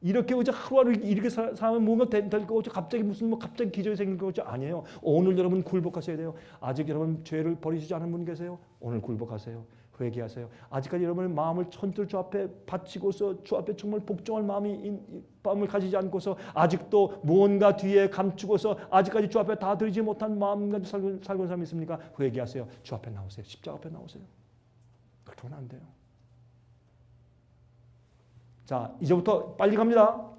이렇게 어제 하루하루 이렇게 살면 뭔가 될 거죠. 갑자기 무슨 갑자기 기적이 생길 거죠. 아니에요. 오늘 여러분 굴복하셔야 돼요. 아직 여러분 죄를 버리시지 않은 분 계세요. 오늘 굴복하세요. 회개하세요. 아직까지 여러분의 마음을 천들 주 앞에 바치고서 주 앞에 정말 복종할 마음을 가지지 않고서 아직도 무언가 뒤에 감추고서 아직까지 주 앞에 다 드리지 못한 마음과 살고 있는 사람이 있습니까? 회개하세요. 주 앞에 나오세요. 십자가 앞에 나오세요. 그렇게 하면 안 돼요. 자, 이제부터 빨리 갑니다.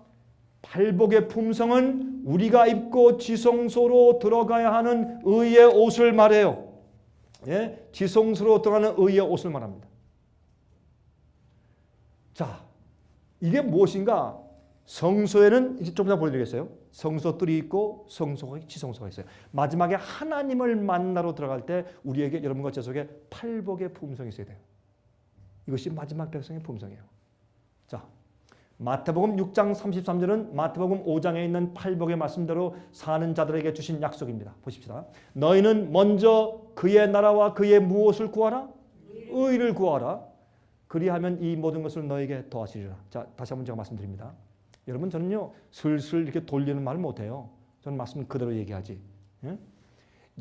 팔복의 품성은 우리가 입고 지성소로 들어가야 하는 의의 옷을 말해요. 예? 지성소로 들어가는 의의 옷을 말합니다. 자, 이게 무엇인가? 성소에는 이제 좀 이따 보여드리겠어요. 성소들이 있고 지성소가 있어요. 마지막에 하나님을 만나러 들어갈 때 우리에게 여러분과 제 속에 팔복의 품성이 있어야 돼요. 이것이 마지막 백성의 품성이에요. 자, 마태복음 6장 33절은 마태복음 5장에 있는 팔복의 말씀대로 사는 자들에게 주신 약속입니다. 보십시다. 너희는 먼저 그의 나라와 그의 무엇을 구하라? 의를 구하라. 그리하면 이 모든 것을 너에게 더하시리라. 자, 다시 한번 제가 말씀드립니다. 여러분 저는요 슬슬 이렇게 돌리는 말을 못해요. 저는 말씀 그대로 얘기하지. 예?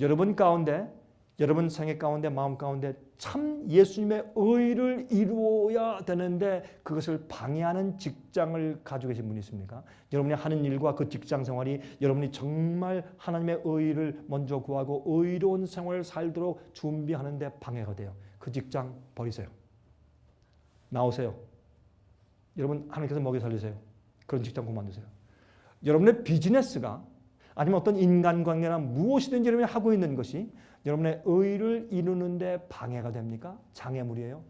여러분 가운데 여러분 생애 가운데 마음 가운데 참 예수님의 의를 이루어야 되는데 그것을 방해하는 직장을 가지고 계신 분이 있습니까? 여러분이 하는 일과 그 직장 생활이 여러분이 정말 하나님의 의를 먼저 구하고 의로운 생활을 살도록 준비하는데 방해가 돼요. 그 직장 버리세요. 나오세요. 여러분 하나님께서 먹여 살리세요. 그런 직장 그만두세요. 여러분의 비즈니스가 아니면 어떤 인간관계나 무엇이든지 여러분이 하고 있는 것이 여러분의 의를 이루는데 방해가 됩니까? 장애물이에요?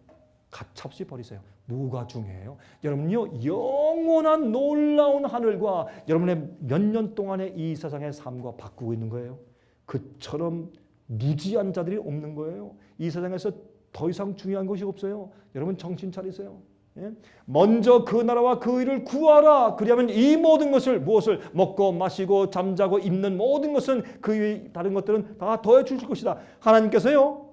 가차없이 버리세요. 뭐가 중요해요? 여러분요 영원한 놀라운 하늘과 여러분의 몇 년 동안의 이 세상의 삶과 바꾸고 있는 거예요. 그처럼 무지한 자들이 없는 거예요. 이 세상에서 더 이상 중요한 것이 없어요. 여러분 정신 차리세요. 예? 먼저 그 나라와 그 의를 구하라. 그리하면 이 모든 것을 무엇을 먹고 마시고 잠자고 입는 모든 것은 그 외 다른 것들은 다 더해 주실 것이다. 하나님께서요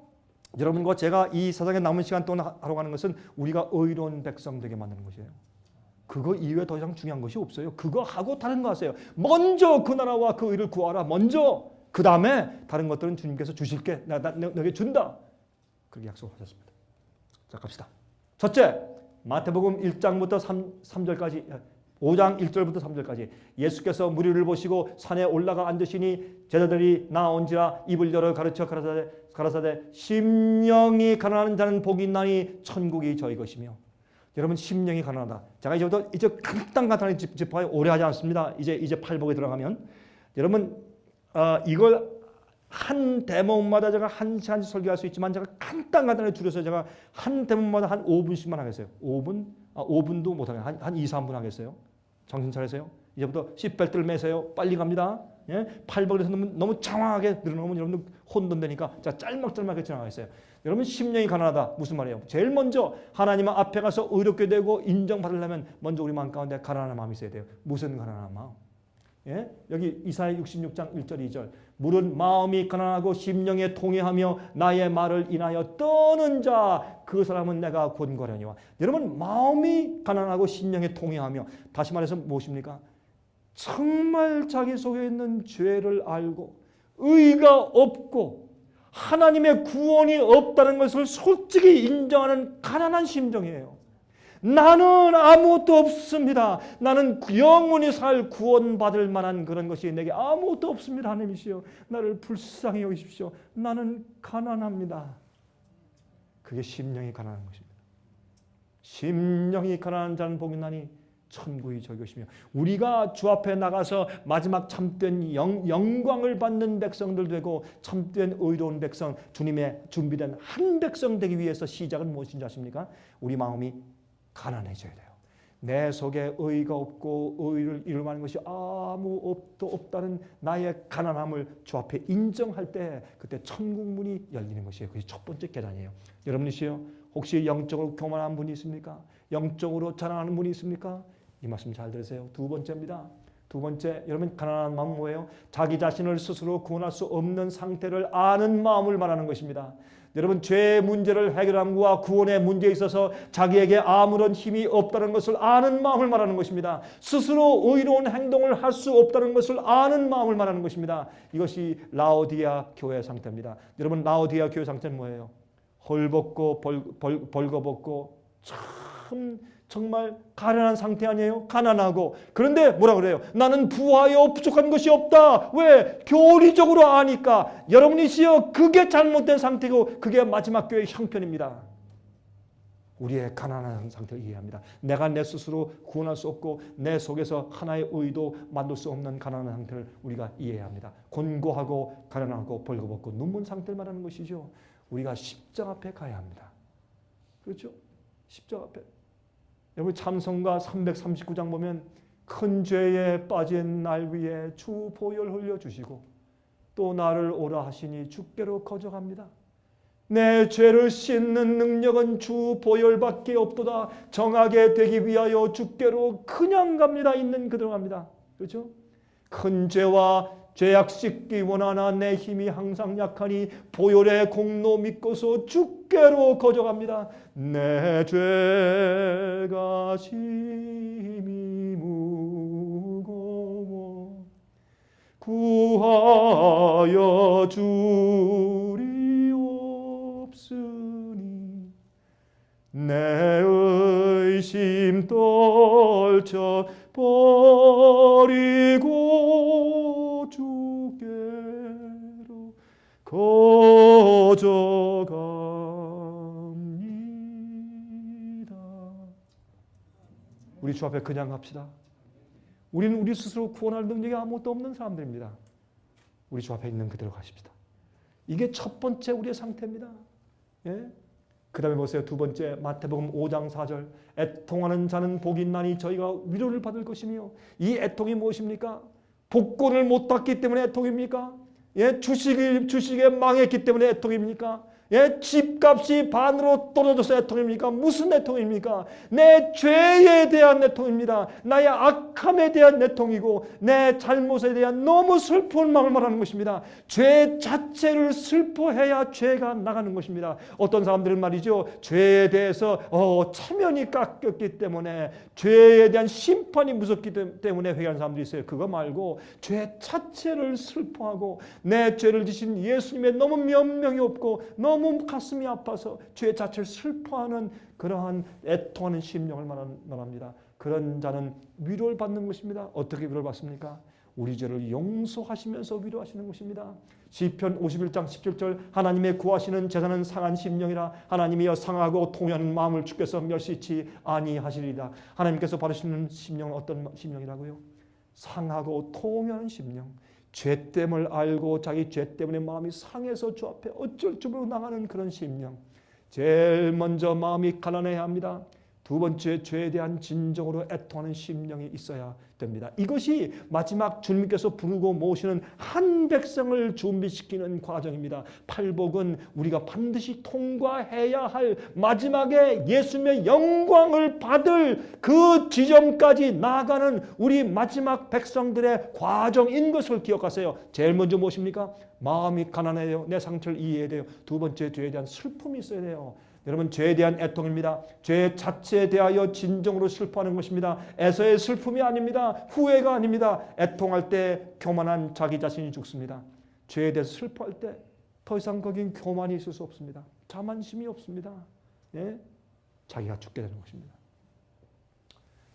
여러분과 제가 이 세상에 남은 시간 동안 하러 가는 것은 우리가 의로운 백성 되게 만드는 것이에요. 그거 이외에 더 이상 중요한 것이 없어요. 그거 하고 다른 거 하세요. 먼저 그 나라와 그 의를 구하라. 먼저 그 다음에 다른 것들은 주님께서 주실게. 너에게 준다. 그렇게 약속하셨습니다. 자 갑시다. 첫째 마태복음 1장부터 3절까지 5장 1절부터 3절까지 예수께서 무리를 보시고 산에 올라가 앉으시니 제자들이 나온지라 입을 열어 가르쳐 가라사대 심령이 가난한 자는 복이 있나니 천국이 저희 것이며. 여러분 심령이 가난하다. 제가 이제부터 간단하게 짚어요. 오래 하지 않습니다. 이제 팔복에 들어가면 여러분 이걸 한 대목마다 제가 한 시간씩 설교할 수 있지만 제가 간단하게 줄여서 제가 한 대목마다 한 5분씩만 하겠어요. 5분도 못하게 한 2, 3분 하겠어요. 정신 차리세요. 이제부터 시트벨트를 매세요. 빨리 갑니다. 예? 팔복에서 너무 장황하게 늘어놓으면 여러분들 혼돈되니까 자 짤막짤막하게 지나가겠어요. 여러분 심령이 가난하다. 무슨 말이에요? 제일 먼저 하나님 앞에 가서 의롭게 되고 인정받으려면 먼저 우리 마음 가운데 가난한 마음이 있어야 돼요. 무슨 가난한 마음? 예? 여기 이사야 66장 1절 2절. 물은 마음이 가난하고 심령에 통회하며 나의 말을 인하여 떠는 자 그 사람은 내가 권고하려니와. 여러분 마음이 가난하고 심령에 통회하며, 다시 말해서 무엇입니까? 정말 자기 속에 있는 죄를 알고 의가 없고 하나님의 구원이 없다는 것을 솔직히 인정하는 가난한 심정이에요. 나는 아무것도 없습니다. 나는 영원히 살 구원받을 만한 그런 것이 내게 아무것도 없습니다. 하나님이시여 나를 불쌍히 여기십시오. 나는 가난합니다. 그게 심령이 가난한 것입니다. 심령이 가난한 자는 복이 나니 천국이 저기 것이며, 우리가 주 앞에 나가서 마지막 참된 영광을 받는 백성들 되고 참된 의로운 백성, 주님의 준비된 한 백성 되기 위해서 시작은 무엇인지 아십니까? 우리 마음이 가난해져야 돼요. 내 속에 의가 없고 의를 이루는 것이 아무것도 없다는 나의 가난함을 주 앞에 인정할 때, 그때 천국 문이 열리는 것이에요. 그게 첫 번째 계단이에요. 여러분이시여 혹시 영적으로 교만한 분이 있습니까? 영적으로 자랑하는 분이 있습니까? 이 말씀 잘 들으세요. 두 번째입니다. 두 번째, 여러분 가난한 마음은 뭐예요? 자기 자신을 스스로 구원할 수 없는 상태를 아는 마음을 말하는 것입니다. 여러분 죄의 문제를 해결함과 구원의 문제에 있어서 자기에게 아무런 힘이 없다는 것을 아는 마음을 말하는 것입니다. 스스로 의로운 행동을 할 수 없다는 것을 아는 마음을 말하는 것입니다. 이것이 라오디아 교회 상태입니다. 여러분 라오디아 교회 상태는 뭐예요? 헐벗고 벌거벗고 참 정말 가난한 상태 아니에요? 가난하고. 그런데 뭐라 그래요? 나는 부하여 부족한 것이 없다. 왜? 교리적으로 아니까. 여러분이시여 그게 잘못된 상태고 그게 마지막 교회의 형편입니다. 우리의 가난한 상태를 이해합니다. 내가 내 스스로 구원할 수 없고 내 속에서 하나의 의도 만들 수 없는 가난한 상태를 우리가 이해해야 합니다. 곤고하고 가난하고 벌거벗고 눈먼 상태를 말하는 것이죠. 우리가 십자가 앞에 가야 합니다. 그렇죠? 십자가 앞에. 여러분 찬송가 339장 보면 큰 죄에 빠진 날 위에 주 보혈 흘려주시고 또 나를 오라 하시니 주께로 거저갑니다. 내 죄를 씻는 능력은 주 보혈밖에 없도다. 정하게 되기 위하여 주께로 그냥 갑니다. 있는 그대로 갑니다. 그렇죠? 큰 죄와 죄악 씻기 원하나 내 힘이 항상 약하니 보혈의 공로 믿고서 주께로 거저갑니다. 내 죄가 심히 무거워 구하여 주리 없으니 내 의심 떨쳐 버리고 주께로 거저갑니다. 우리 주 앞에 그냥 갑시다. 우리는 우리 스스로 구원할 능력이 아무것도 없는 사람들입니다. 우리 주 앞에 있는 그대로 가십시다. 이게 첫 번째 우리의 상태입니다. 예? 그 다음에 보세요. 두 번째 마태복음 5장 4절 애통하는 자는 복이 있나니 저희가 위로를 받을 것이며. 이 애통이 무엇입니까? 복권을 못 받기 때문에 애통입니까? 예, 주식에 망했기 때문에 애통입니까? 예, 집값이 반으로 떨어져서 애통입니까? 무슨 애통입니까? 내 죄에 대한 애통입니다. 나의 악함에 대한 애통이고 내 잘못에 대한 너무 슬픈 마음을 말하는 것입니다. 죄 자체를 슬퍼해야 죄가 나가는 것입니다. 어떤 사람들은 말이죠, 죄에 대해서 체면이 깎였기 때문에 죄에 대한 심판이 무섭기 때문에 회개하는 사람들이 있어요. 그거 말고 죄 자체를 슬퍼하고 내 죄를 지신 예수님의 너무 면명이 없고 너무 가슴이 아파서 죄 자체를 슬퍼하는 그러한 애통하는 심령을 말합니다. 그런 자는 위로를 받는 것입니다. 어떻게 위로를 받습니까? 우리 죄를 용서하시면서 위로하시는 것입니다. 시편 51장 17절 하나님의 구하시는 제사는 상한 심령이라 하나님이여 상하고 통하는 마음을 주께서 멸시치 아니하시리라. 하나님께서 바르시는 심령은 어떤 심령이라고요? 상하고 통하는 심령. 죄됨을 알고 자기 죄 때문에 마음이 상해서 주 앞에 어쩔 줄 모르고 나가는 그런 심령. 제일 먼저 마음이 가난해야 합니다. 두 번째, 죄에 대한 진정으로 애통하는 심령이 있어야 됩니다. 이것이 마지막 주님께서 부르고 모시는 한 백성을 준비시키는 과정입니다. 팔복은 우리가 반드시 통과해야 할 마지막에 예수님의 영광을 받을 그 지점까지 나아가는 우리 마지막 백성들의 과정인 것을 기억하세요. 제일 먼저 무엇입니까? 마음이 가난해요. 내 상처를 이해해야 돼요. 두 번째, 죄에 대한 슬픔이 있어야 돼요. 여러분, 죄에 대한 애통입니다. 죄 자체에 대하여 진정으로 슬퍼하는 것입니다. 에서의 슬픔이 아닙니다. 후회가 아닙니다. 애통할 때 교만한 자기 자신이 죽습니다. 죄에 대해서 슬퍼할 때 더 이상 거긴 교만이 있을 수 없습니다. 자만심이 없습니다. 예? 자기가 죽게 되는 것입니다.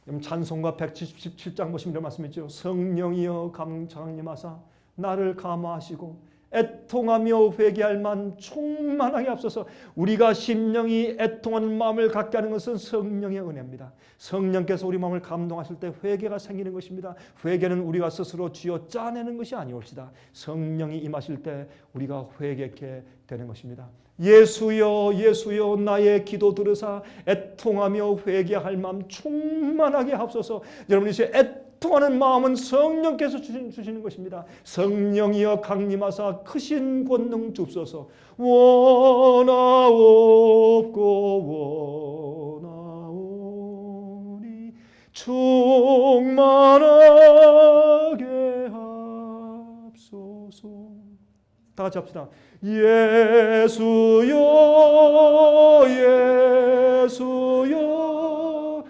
여러분, 찬송가 177장 보시면 이런 말씀이 있죠. 성령이여 강림하사 나를 감화하시고 애통하며 회개할 만 충만하게 앞서서. 우리가 심령이 애통하는 마음을 갖게 하는 것은 성령의 은혜입니다. 성령께서 우리 마음을 감동하실 때 회개가 생기는 것입니다. 회개는 우리가 스스로 쥐어 짜내는 것이 아니올시다. 성령이 임하실 때 우리가 회개케 되는 것입니다. 예수여 예수여 나의 기도 들으사 애통하며 회개할 마음 충만하게 하옵소서. 여러분, 이제 애통하는 마음은 성령께서 주시는 것입니다. 성령이여 강림하사 크신 권능 주옵소서. 원하옵고 원하오니 충만하게 하옵소서. 다 같이 합시다. 예수여 예수여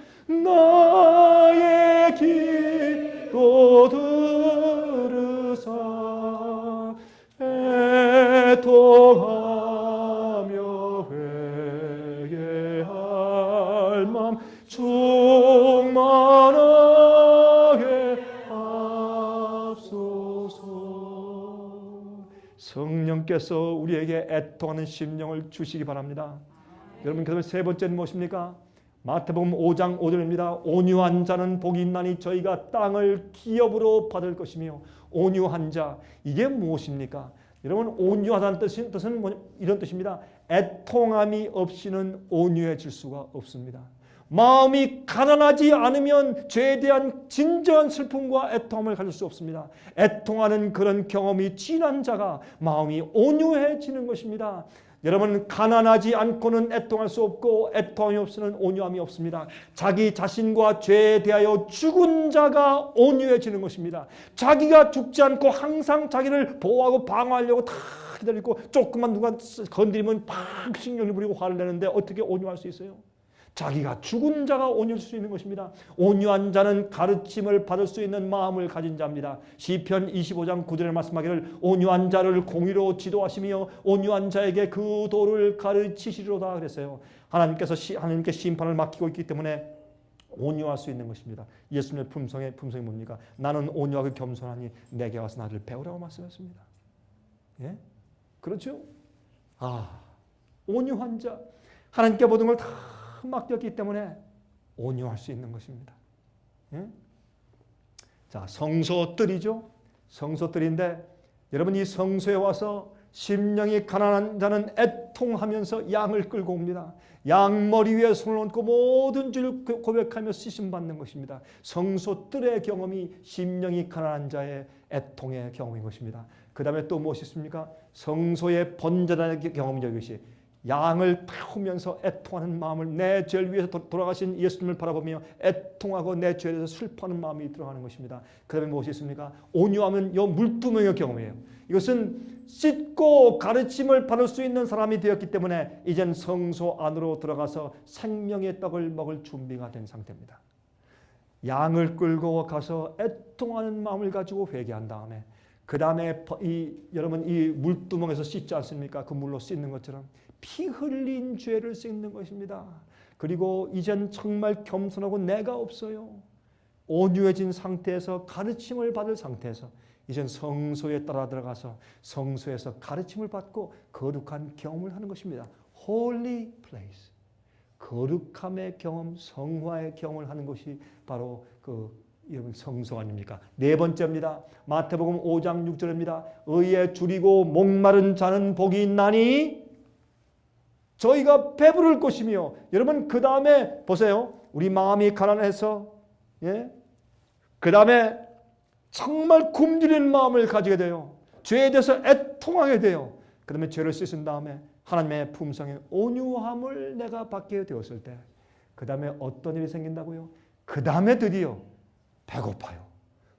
나의 기도 들으사 애통하며 회개할 맘 충만하게 하옵소서. 성령께서 우리에게 애통하는 심령을 주시기 바랍니다. 여러분, 그다음에 세 번째는 무엇입니까? 마태복음 5장 5절입니다. 온유한 자는 복이 있나니 저희가 땅을 기업으로 받을 것이며. 온유한 자, 이게 무엇입니까? 여러분, 온유하다는 뜻은 이런 뜻입니다. 애통함이 없이는 온유해질 수가 없습니다. 마음이 가난하지 않으면 죄에 대한 진정한 슬픔과 애통함을 가질 수 없습니다. 애통하는 그런 경험이 진한 자가 마음이 온유해지는 것입니다. 여러분, 가난하지 않고는 애통할 수 없고 애통함이 없이는 온유함이 없습니다. 자기 자신과 죄에 대하여 죽은 자가 온유해지는 것입니다. 자기가 죽지 않고 항상 자기를 보호하고 방어하려고 다 기다리고 조금만 누가 건드리면 팍 신경을 부리고 화를 내는데 어떻게 온유할 수 있어요? 자기가 죽은 자가 온유할 수 있는 것입니다. 온유한 자는 가르침을 받을 수 있는 마음을 가진 자입니다. 시편 25장 9절에 말씀하기를 온유한 자를 공의로 지도하시며 온유한 자에게 그 도를 가르치시리로다 그랬어요. 하나님께 심판을 맡기고 있기 때문에 온유할 수 있는 것입니다. 예수님의 품성이 뭡니까? 나는 온유하고 겸손하니 내게 와서 나를 배우라고 말씀했습니다. 예? 그렇죠? 온유한 자, 하나님께 모든 걸 다 맡겼기 때문에 온유할 수 있는 것입니다. 예? 자, 성소뜰이죠. 성소뜰인데 여러분, 이 성소에 와서 심령이 가난한 자는 애통하면서 양을 끌고 옵니다. 양 머리 위에 손을 얹고 모든 죄를 고백하며 씻음받는 것입니다. 성소뜰의 경험이 심령이 가난한 자의 애통의 경험인 것입니다. 그 다음에 또 무엇이 있습니까? 성소의 번제단의 경험이죠. 이것이 양을 태우면서 애통하는 마음을, 내 죄를 위해서 돌아가신 예수님을 바라보며 애통하고 내 죄에 대해서 슬퍼하는 마음이 들어가는 것입니다. 그 다음에 무엇이 있습니까? 온유하면 이 물두멍의 경험이에요. 이것은 씻고 가르침을 받을 수 있는 사람이 되었기 때문에 이젠 성소 안으로 들어가서 생명의 떡을 먹을 준비가 된 상태입니다. 양을 끌고 가서 애통하는 마음을 가지고 회개한 다음에 그 다음에 여러분, 이 물두멍에서 씻지 않습니까? 그 물로 씻는 것처럼 피 흘린 죄를 씻는 것입니다. 그리고 이젠 정말 겸손하고 내가 없어요. 온유해진 상태에서 가르침을 받을 상태에서 이젠 성소에 따라 들어가서 성소에서 가르침을 받고 거룩한 경험을 하는 것입니다. Holy place. 거룩함의 경험, 성화의 경험을 하는 것이 바로 여러분 성소 아닙니까? 네 번째입니다. 마태복음 5장 6절입니다. 의에 줄이고 목마른 자는 복이 있나니 저희가 배부를 것이며, 여러분 그 다음에 보세요. 우리 마음이 가난해서, 예? 그 다음에 정말 굶주리는 마음을 가지게 돼요. 죄에 대해서 애통하게 돼요. 그 다음에 죄를 씻은 다음에 하나님의 품성의 온유함을 내가 받게 되었을 때, 그 다음에 어떤 일이 생긴다고요? 그 다음에 드디어 배고파요.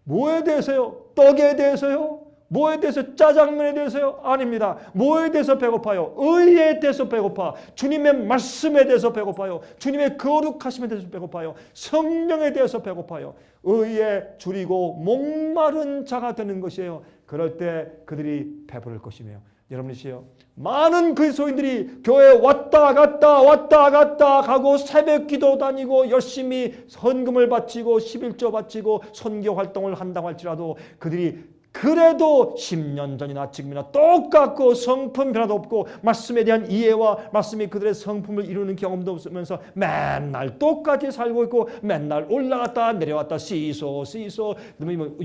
뭐에 대해서요? 떡에 대해서요? 뭐에 대해서? 짜장면에 대해서요? 아닙니다. 뭐에 대해서 배고파요? 의에 대해서 배고파. 주님의 말씀에 대해서 배고파요. 주님의 거룩하심에 대해서 배고파요. 성령에 대해서 배고파요. 의에 줄이고 목마른 자가 되는 것이에요. 그럴 때 그들이 배부를 것이며, 여러분이시요, 많은 그리스도인들이 교회에 왔다 갔다 가고 새벽기도 다니고 열심히 헌금을 바치고 11조 바치고 선교 활동을 한다고 할지라도 그들이 그래도 10년 전이나 지금이나 똑같고 성품 변화도 없고 말씀에 대한 이해와 말씀이 그들의 성품을 이루는 경험도 없으면서 맨날 똑같이 살고 있고 맨날 올라갔다 내려왔다 시소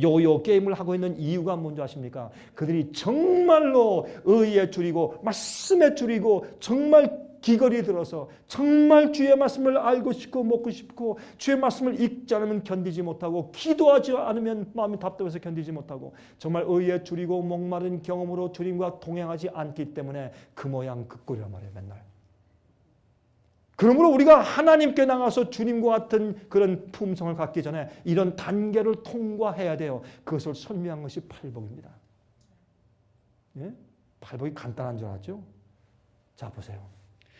요요 게임을 하고 있는 이유가 뭔지 아십니까? 그들이 정말로 의에 줄이고 말씀에 줄이고 정말 기걸이 들어서 정말 주의 말씀을 알고 싶고 먹고 싶고 주의 말씀을 읽지 않으면 견디지 못하고 기도하지 않으면 마음이 답답해서 견디지 못하고 정말 의에 줄이고 목마른 경험으로 주님과 동행하지 않기 때문에 그 모양 그 꼴이란 말이에요. 맨날. 그러므로 우리가 하나님께 나가서 주님과 같은 그런 품성을 갖기 전에 이런 단계를 통과해야 돼요. 그것을 설명한 것이 팔복입니다. 예? 팔복이 간단한 줄 알았죠? 자 보세요.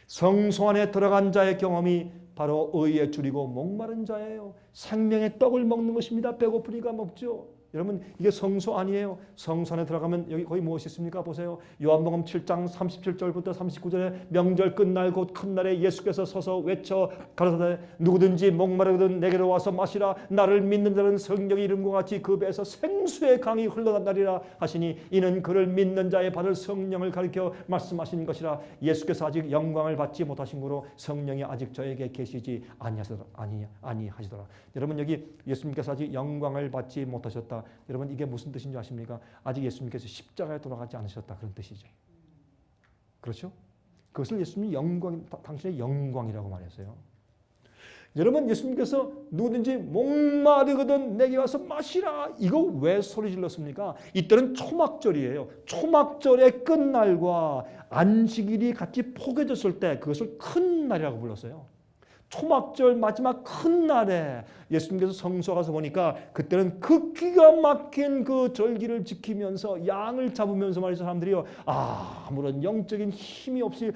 성소 안에 들어간 자의 경험이 바로 의에 줄이고 목마른 자예요. 생명의 떡을 먹는 것입니다. 배고프니까 먹죠. 여러분 이게 성소 아니에요. 성소 안에 들어가면 여기 거기 무엇이 있습니까? 보세요. 요한복음 7장 37절부터 39절에 명절 끝날 곧 큰 날에 예수께서 서서 외쳐 가라사대 누구든지 목마르거든 내게로 와서 마시라. 나를 믿는 자는 성령의 이름과 같이 그 배에서 생수의 강이 흘러난다리라 하시니 이는 그를 믿는 자의 받을 성령을 가리켜 말씀하신 것이라. 예수께서 아직 영광을 받지 못하신 거로 성령이 아직 저에게 계시지 아니하시더라. 여러분 여기 예수님께서 아직 영광을 받지 못하셨다. 여러분 이게 무슨 뜻인지 아십니까? 아직 예수님께서 십자가에 돌아가지 않으셨다 그런 뜻이죠. 그렇죠? 그것을 예수님이 영광, 당신의 영광이라고 말했어요. 여러분 예수님께서 누구든지 목마르거든 내게 와서 마시라. 이거 왜 소리 질렀습니까? 이때는 초막절이에요. 초막절의 끝날과 안식일이 같이 포개졌을 때 그것을 큰 날이라고 불렀어요. 초막절 마지막 큰 날에 예수님께서 성소 가서 보니까 그때는 그 기가 막힌 그 절기를 지키면서 양을 잡으면서 말이죠. 사람들이요. 아무런 영적인 힘이 없이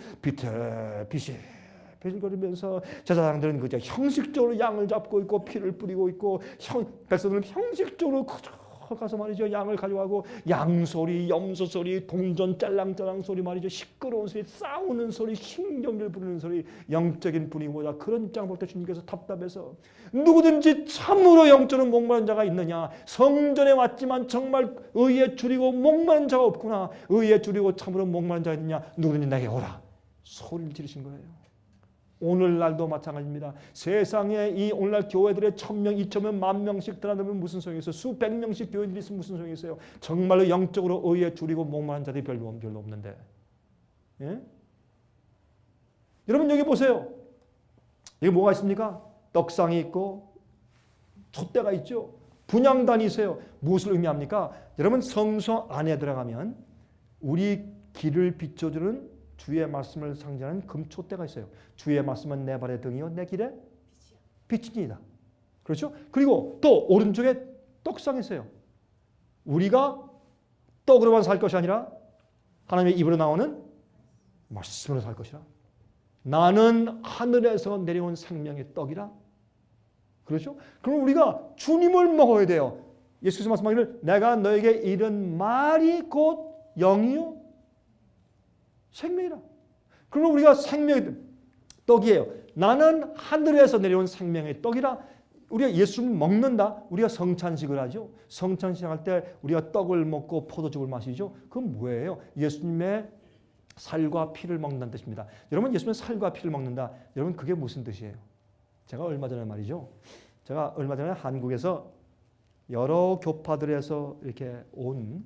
비실거리면서 제사장들은 그저 형식적으로 양을 잡고 있고 피를 뿌리고 있고 백성들은 형식적으로 가서 말이죠. 양을 가져가고 양소리, 염소소리, 동전 짤랑짤랑 소리 말이죠. 시끄러운 소리, 싸우는 소리, 신경질 부리는 소리, 영적인 분위기보다 그런 입장을 볼 때 주님께서 답답해서 누구든지 참으로 영적으로 목마른 자가 있느냐. 성전에 왔지만 정말 의에 줄이고 목마른 자가 없구나. 의에 줄이고 참으로 목마른 자가 있느냐. 누구든지 내게 오라. 소리를 지르신 거예요. 오늘날도 마찬가지입니다. 세상에 이 오늘날 교회들의 1000명, 2000명, 10,000명씩 들어가면 무슨 소용이 있어요? 수백 명씩 교회들이 있으면 무슨 소용이 있어요? 정말로 영적으로 의에 줄이고 목마른 자들이 별로 없는데. 예? 여러분 여기 보세요. 여기 뭐가 있습니까? 떡상이 있고 촛대가 있죠. 분향단이 있어요. 무엇을 의미합니까? 여러분 성소 안에 들어가면 우리 길을 비춰주는 주의 말씀을 상징하는 금촛대가 있어요. 주의 말씀은 내 발의 등이요 내 길에 빛이니이다. 그렇죠? 그리고 또 오른쪽에 떡상이 있어요. 우리가 떡으로만 살 것이 아니라 하나님의 입으로 나오는 말씀으로 살 것이라. 나는 하늘에서 내려온 생명의 떡이라. 그렇죠? 그럼 우리가 주님을 먹어야 돼요. 예수께서 말씀하기를 내가 너에게 이른 말이 곧 영이요 생명이라. 그럼 우리가 생명의 떡이에요. 나는 하늘에서 내려온 생명의 떡이라. 우리가 예수를 먹는다. 우리가 성찬식을 하죠. 성찬식 할 때 우리가 떡을 먹고 포도즙을 마시죠. 그건 뭐예요? 예수님의 살과 피를 먹는다는 뜻입니다. 여러분 예수님의 살과 피를 먹는다. 여러분 그게 무슨 뜻이에요? 제가 얼마 전에 말이죠. 제가 얼마 전에 한국에서 여러 교파들에서 이렇게 온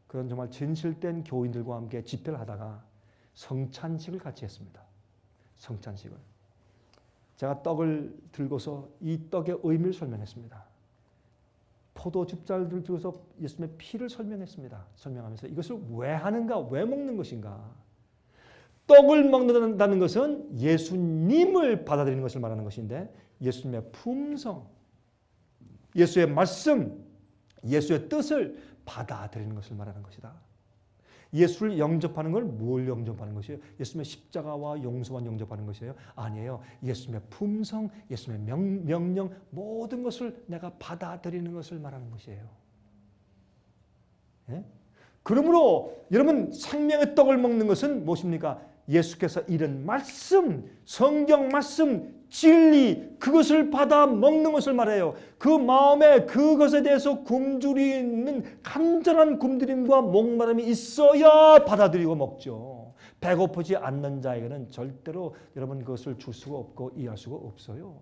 그런 정말 진실된 교인들과 함께 집회를 하다가 성찬식을 같이 했습니다. 성찬식을. 제가 떡을 들고서 이 떡의 의미를 설명했습니다. 포도즙자를 들고서 예수님의 피를 설명했습니다. 설명하면서 이것을 왜 하는가, 왜 먹는 것인가. 떡을 먹는다는 것은 예수님을 받아들이는 것을 말하는 것인데 예수님의 품성, 예수의 말씀, 예수의 뜻을 받아들이는 것을 말하는 것이다. 예수를 영접하는 걸 뭘 영접하는 것이에요? 예수님의 십자가와 용서만 영접하는 것이에요? 아니에요. 예수님의 품성, 예수님의 명령 모든 것을 내가 받아들이는 것을 말하는 것이에요. 예? 그러므로 여러분 생명의 떡을 먹는 것은 무엇입니까? 예수께서 이런 말씀, 성경 말씀, 진리 그것을 받아 먹는 것을 말해요. 그 마음에 그것에 대해서 굶주리는 간절한 굶주림과 목마름이 있어야 받아들이고 먹죠. 배고프지 않는 자에게는 절대로 여러분 그것을 줄 수가 없고 이해할 수가 없어요.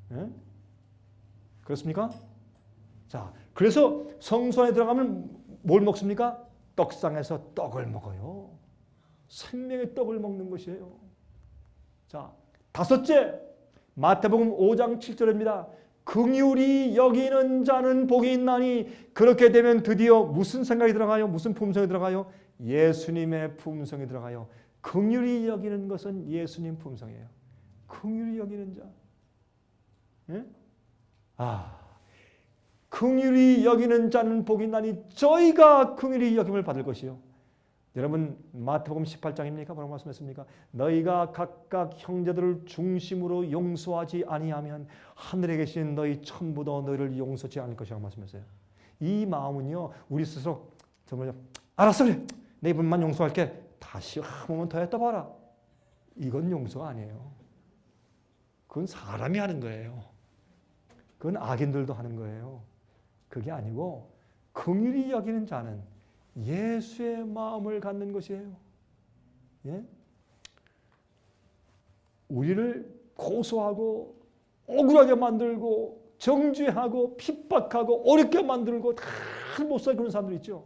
네? 그렇습니까? 자, 그래서 성소 안에 들어가면 뭘 먹습니까? 떡상에서 떡을 먹어요. 생명의 떡을 먹는 것이에요. 자, 다섯째, 마태복음 5장 7절입니다. 긍휼히 여기는 자는 복이 있나니. 그렇게 되면 드디어 무슨 생각이 들어가요? 무슨 품성이 들어가요? 예수님의 품성이 들어가요. 긍휼히 여기는 것은 예수님 품성이에요. 긍휼히 여기는 자. 예? 긍휼히 여기는 자는 복이 있나니 저희가 긍휼히 여김을 받을 것이요. 여러분 마태복음 18장입니까? 뭐라고 말씀했습니까? 너희가 각각 형제들을 중심으로 용서하지 아니하면 하늘에 계신 너희 천부도 너희를 용서하지 않을 것이라고 말씀했어요. 이 마음은요 우리 스스로 정말 알았어 그래 내 이번만 용서할게 다시 한 번만 더 했다 봐라. 이건 용서가 아니에요. 그건 사람이 하는 거예요. 그건 악인들도 하는 거예요. 그게 아니고 긍휼히 여기는 자는 예수의 마음을 갖는 것이에요. 예? 우리를 고소하고 억울하게 만들고 정죄하고 핍박하고 어렵게 만들고 다 못 살게 그런 사람들 있죠.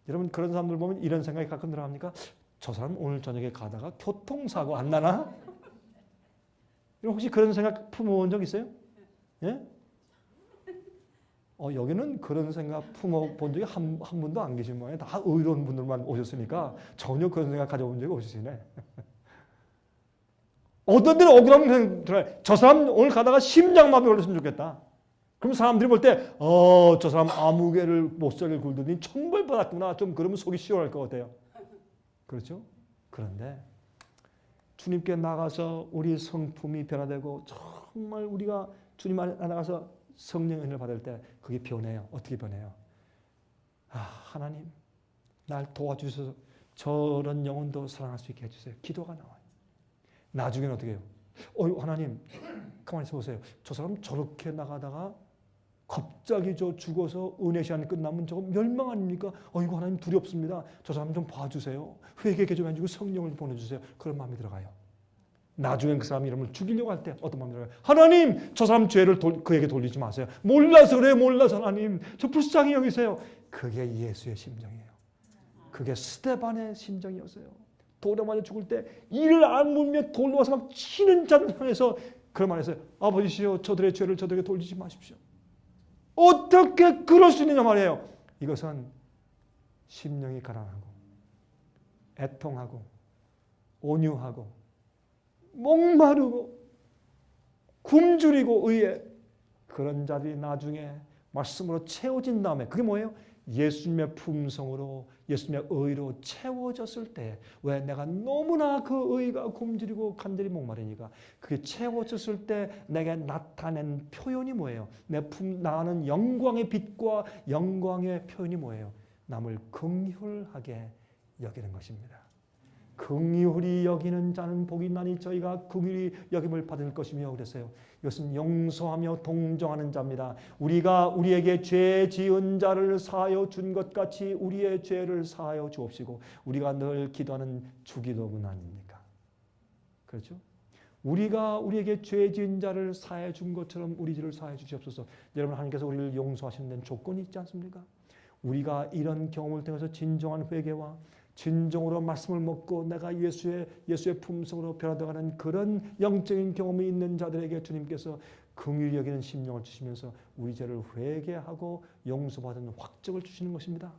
여러분 그런 사람들 보면 이런 생각이 가끔 들어갑니까? 저 사람 오늘 저녁에 가다가 교통사고 안 나나? 혹시 그런 생각 품어본 적 있어요? 예? 여기는 그런 생각 품어본 적이 한 분도 안 계신 모양이에요. 다 의로운 분들만 오셨으니까 전혀 그런 생각 가져본 적이 없으시네. 어떤 데는 억울한 생각 들어요. 저 사람 오늘 가다가 심장마비 걸렸으면 좋겠다. 그럼 사람들이 볼 때 저 사람 아무개를 못살게 굴더니 천벌 받았구나. 좀 그러면 속이 시원할 것 같아요. 그렇죠? 그런데 주님께 나가서 우리 성품이 변화되고 정말 우리가 주님 안에 나가서 성령의 은혜를 받을 때 그게 변해요. 어떻게 변해요? 하나님 날 도와주셔서 저런 영혼도 사랑할 수 있게 해주세요. 기도가 나와요. 나중에는 어떻게 해요? 하나님 가만히 있어 보세요. 저 사람 저렇게 나가다가 갑자기 저 죽어서 은혜 시간 끝나면 저거 멸망 아닙니까? 이거 하나님 두렵습니다. 저 사람 좀 봐주세요. 회개하게 좀 해주고 성령을 보내주세요. 그런 마음이 들어가요. 나중엔 그 사람이 이름을 죽이려고 할 때 어떤 마음이 들어가요? 하나님 저 사람 죄를 그에게 돌리지 마세요. 몰라서 그래요. 몰라서 하나님 저 불쌍히 여기세요. 그게 예수의 심정이에요. 그게 스데반의 심정이었어요. 돌에 맞아 죽을 때 이를 안 물며 돌로 와서 막 치는 자를 향해서 그런 말 했어요. 아버지시여 저들의 죄를 저들에게 돌리지 마십시오. 어떻게 그럴 수 있느냐 말이에요. 이것은 심령이 가난하고 애통하고 온유하고 목마르고 굶주리고 의에 그런 자들이 나중에 말씀으로 채워진 다음에 그게 뭐예요? 예수님의 품성으로 예수님의 의로 채워졌을 때 왜 내가 너무나 그 의가 굶주리고 간절히 목마르니까 그게 채워졌을 때 내게 나타낸 표현이 뭐예요? 나는 영광의 빛과 영광의 표현이 뭐예요? 남을 긍휼하게 여기는 것입니다. 긍휼히 여기는 자는 복이 있나니 저희가 긍휼히 여김을 받을 것이며 그랬어요. 이것은 용서하며 동정하는 자입니다. 우리가 우리에게 죄 지은 자를 사하여 준 것 같이 우리의 죄를 사하여 주옵시고 우리가 늘 기도하는 주기도문 아닙니까? 그렇죠? 우리가 우리에게 죄 지은 자를 사하여 준 것처럼 우리 죄를 사하여 주시옵소서. 여러분 하나님께서 우리를 용서하시는 데는 조건이 있지 않습니까? 우리가 이런 경험을 통해서 진정한 회개와 진정으로 말씀을 먹고 내가 예수의 품성으로 변화되어가는 그런 영적인 경험이 있는 자들에게 주님께서 긍휼히 여기는 심령을 주시면서 우리 죄를 회개하고 용서받은 확증을 주시는 것입니다.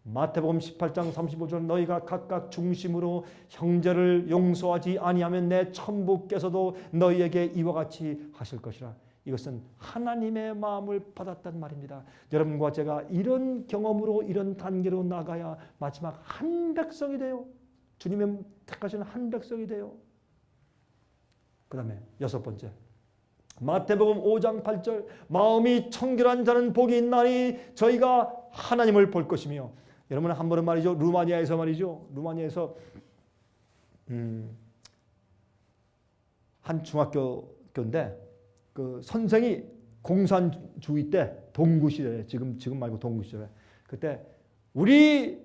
마태복음 18장 35절 너희가 각각 중심으로 형제를 용서하지 아니하면 내 천부께서도 너희에게 이와 같이 하실 것이라. 이것은 하나님의 마음을 받았단 말입니다. 여러분과 제가 이런 경험으로 이런 단계로 나가야 마지막 한 백성이 돼요. 주님의 택하시는 한 백성이 돼요. 그 다음에 여섯 번째, 마태복음 5장 8절 마음이 청결한 자는 복이 있나니 저희가 하나님을 볼 것이며. 여러분 한 번은 말이죠, 루마니아에서 한 중학교인데 그 선생이 공산주의 때 동구 시절에 지금 말고 동구 시절에 그때 우리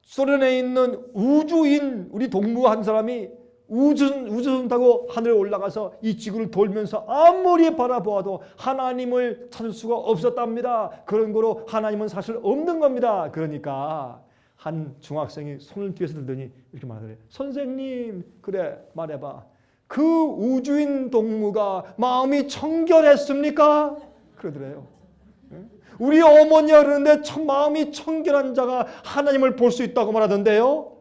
소련에 있는 우주인 우리 동무 한 사람이 우주선 타고 하늘에 올라가서 이 지구를 돌면서 아무리 바라보아도 하나님을 찾을 수가 없었답니다. 그런 거로 하나님은 사실 없는 겁니다. 그러니까 한 중학생이 손을 뒤에서 들더니 이렇게 말하더래요. 선생님, 그래 말해봐. 그 우주인 동무가 마음이 청결했습니까? 그러더래요. 우리 어머니가 그러는데 마음이 청결한 자가 하나님을 볼 수 있다고 말하던데요.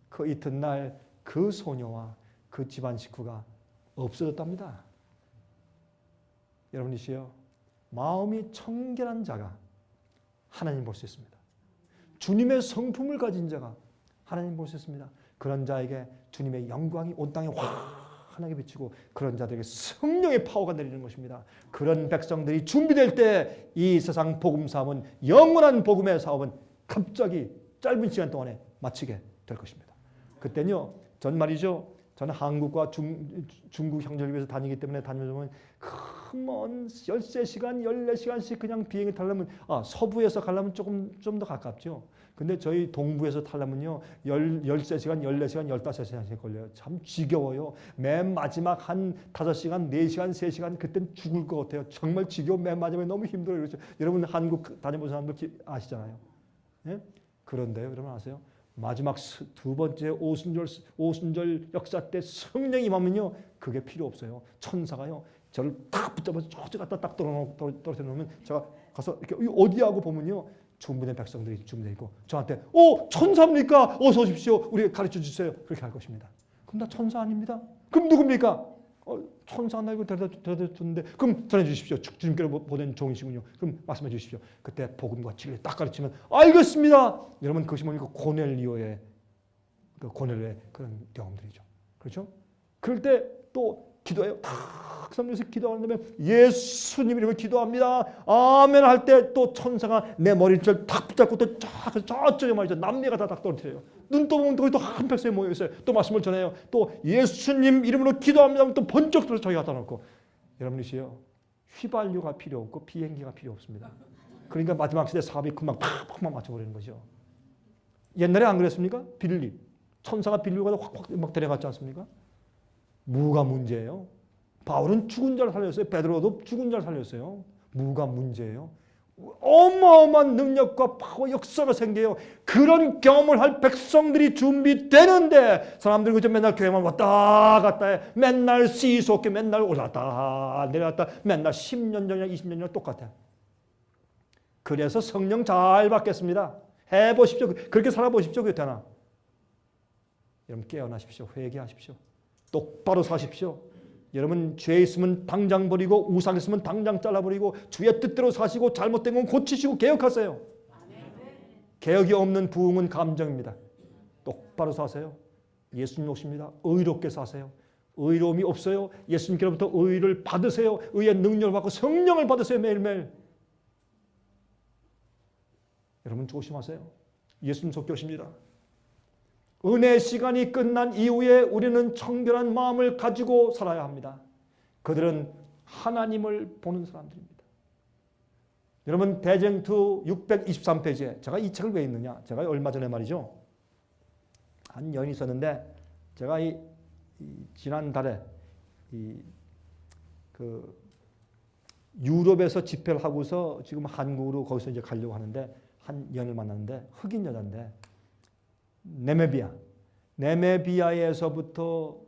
그 이튿날 그 소녀와 그 집안 식구가 없어졌답니다. 여러분이시여, 마음이 청결한 자가 하나님 볼 수 있습니다. 주님의 성품을 가진 자가 하나님 볼 수 있습니다. 그런 자에게 주님의 영광이 온 땅에 환하게 비치고 그런 자들에게 성령의 파워가 내리는 것입니다. 그런 백성들이 준비될 때 이 세상 복음 사업은, 영원한 복음의 사업은 갑자기 짧은 시간 동안에 마치게 될 것입니다. 그때는요, 전 말이죠, 저는 한국과 중국 형제교회에서 다니기 때문에 다니면 큰 13시간, 14시간씩 그냥 비행기 타려면 서부에서 가려면 좀 더 가깝죠. 근데 저희 동부에서 타려면요 13시간, 14시간, 15시간씩 걸려요. 참 지겨워요. 맨 마지막 한 5시간, 4시간, 3시간 그땐 죽을 것 같아요. 정말 지겨워. 맨 마지막에 너무 힘들어요. 그렇죠? 여러분 한국 다녀본 사람들 아시잖아요. 예? 그런데요, 여러분 아세요? 마지막 두 번째 오순절 역사 때 성령이 임하면요 그게 필요 없어요. 천사가요 저를 딱 붙잡아서 저쪽 갖다 딱 떨어뜨려 놓으면 제가 가서 이렇게 어디하고 보면요 준비된 백성들이 준비되어 있고 저한테 천사입니까? 어서 오십시오. 우리 가르쳐 주세요. 그렇게 할 것입니다. 그럼 나 천사 아닙니다. 그럼 누굽니까? 천사 나 이거 데려다 줬는데 그럼 전해 주십시오. 주님께로 보낸 종이시군요. 그럼 말씀해 주십시오. 그때 복음과 진리를 딱 가르치면 알겠습니다. 여러분 그것이 뭡니까? 고넬리오의 그런 경험들이죠. 그렇죠? 그럴 때 또 기도해요. 탁 섬겨서 기도하는 다음에 예수님 이름으로 기도합니다. 아멘 할 때 또 천사가 내 머리를 탁 붙잡고 또 저쪽에 말이죠. 남미가 다 딱 떨어뜨려요. 눈 떠보면 거기 또 한 백성이 모여 있어요. 또 말씀을 전해요. 또 예수님 이름으로 기도합니다. 또 번쩍 들어서 저기 갖다 놓고. 여러분이시여, 휘발유가 필요 없고 비행기가 필요 없습니다. 그러니까 마지막 시대 사업이 금방 팍팍 맞춰버리는 거죠. 옛날에 안 그랬습니까? 빌립. 천사가 빌립을 가서 확확 막 데려갔지 않습니까? 뭐가 문제예요? 바울은 죽은 자를 살렸어요. 베드로도 죽은 자를 살렸어요. 뭐가 문제예요? 어마어마한 능력과 파워, 역사가 생겨요. 그런 경험을 할 백성들이 준비되는데 사람들이 그저 맨날 교회만 왔다 갔다 해. 맨날 시소게 맨날 올랐다 내려갔다 맨날 10년 전이나 20년 전이나 똑같아. 그래서 성령 잘 받겠습니다. 해보십시오. 그렇게 살아보십시오. 그게 되나? 여러분 깨어나십시오. 회개하십시오. 똑바로 사십시오. 여러분 죄 있으면 당장 버리고 우상 있으면 당장 잘라버리고 주의 뜻대로 사시고 잘못된 건 고치시고 개혁하세요. 개혁이 없는 부흥은 감정입니다. 똑바로 사세요. 예수님 오십니다. 의롭게 사세요. 의로움이 없어요. 예수님께로부터 의를 받으세요. 의의 능력을 받고 성령을 받으세요. 매일매일. 여러분 조심하세요. 예수님 속에 오십니다. 은혜의 시간이 끝난 이후에 우리는 청결한 마음을 가지고 살아야 합니다. 그들은 하나님을 보는 사람들입니다. 여러분 대쟁투 623페이지에 제가 이 책을 왜 읽느냐? 제가 얼마 전에 말이죠. 한 연이 있었는데 제가 지난달에 유럽에서 집회를 하고서 지금 한국으로 거기서 이제 가려고 하는데 한 연을 만났는데 흑인 여자인데 네메비아에서부터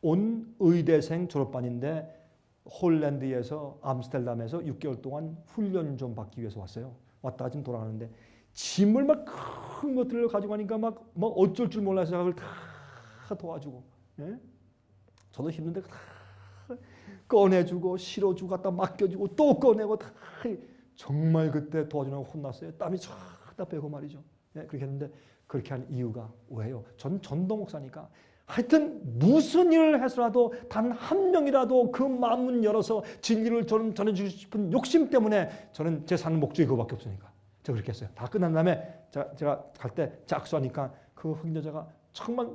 온 의대생 졸업반인데 홀랜드에서 암스테르담에서 6개월 동안 훈련 좀 받기 위해서 왔어요. 왔다가 지금 돌아가는데 짐을 막 큰 것들을 가지고 가니까 막 어쩔 줄 몰라서 그걸 다 도와주고, 예? 저도 힘든데 다 꺼내주고 실어주고 갖다 맡겨주고 또 꺼내고 다 정말 그때 도와주느라고 혼났어요. 땀이 쫙 다 빼고 말이죠. 예? 그렇게 했는데 그렇게 한 이유가 왜요? 전 전도 목사니까 하여튼 무슨 일을 해서라도 단 한 명이라도 그 마음문 열어서 진리를 저는 전해주고 싶은 욕심 때문에 저는 제 사는 목적이 그거밖에 없으니까 제가 그렇게 했어요. 다 끝난 다음에 제가 갈 때 악수하니까 그 흑인 여자가 정말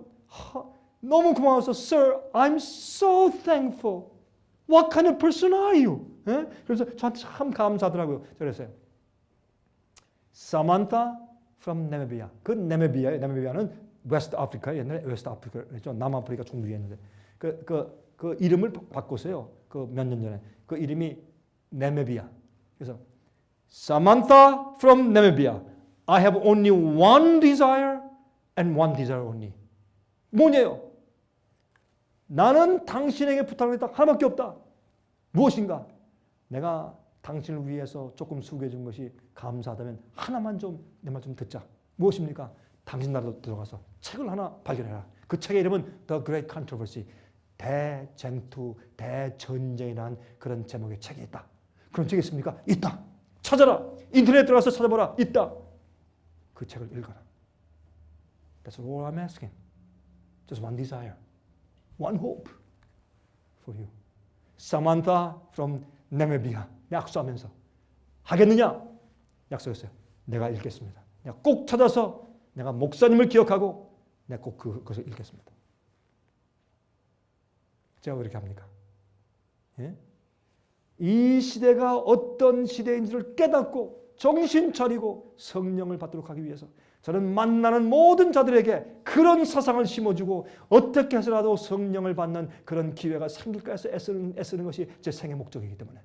너무 고마워서 Sir, I'm so thankful. What kind of person are you? 예? 그래서 저한테 참 감사하더라고요. 그랬어요. Samantha from Namibia. 그 나미비아는 웨스트 아프리카, 옛날에 웨스트 아프리카였죠. 남아프리카 종주였는데 그 이름을 바꿨어요. 그 몇 년 전에 그 이름이 나미비아. 그래서 Samantha from Namibia. I have only one desire and one desire only. 뭐냐요? 나는 당신에게 부탁을 딱 하나밖에 없다. 무엇인가? 내가 당신을 위해서 조금 수고해 준 것이 감사하다면 하나만 좀 내 말 좀 듣자. 무엇입니까? 당신 나라로 들어가서 책을 하나 발견해라. 그 책의 이름은 The Great Controversy. 대쟁투, 대전쟁이라는 그런 제목의 책이 있다. 그런 책이 있습니까? 있다. 찾아라. 인터넷 들어가서 찾아보라. 있다. 그 책을 읽어라. That's all I'm asking. Just one desire. One hope for you. Samantha from Namibia. 약속하면서 하겠느냐? 약속했어요. 내가 읽겠습니다. 내가 꼭 찾아서 내가 목사님을 기억하고 내가 꼭 그것을 읽겠습니다. 제가 왜 그렇게 합니까? 예? 이 시대가 어떤 시대인지를 깨닫고 정신 차리고 성령을 받도록 하기 위해서 저는 만나는 모든 자들에게 그런 사상을 심어주고 어떻게 해서라도 성령을 받는 그런 기회가 생길까 해서 애쓰는 것이 제 생애 목적이기 때문에.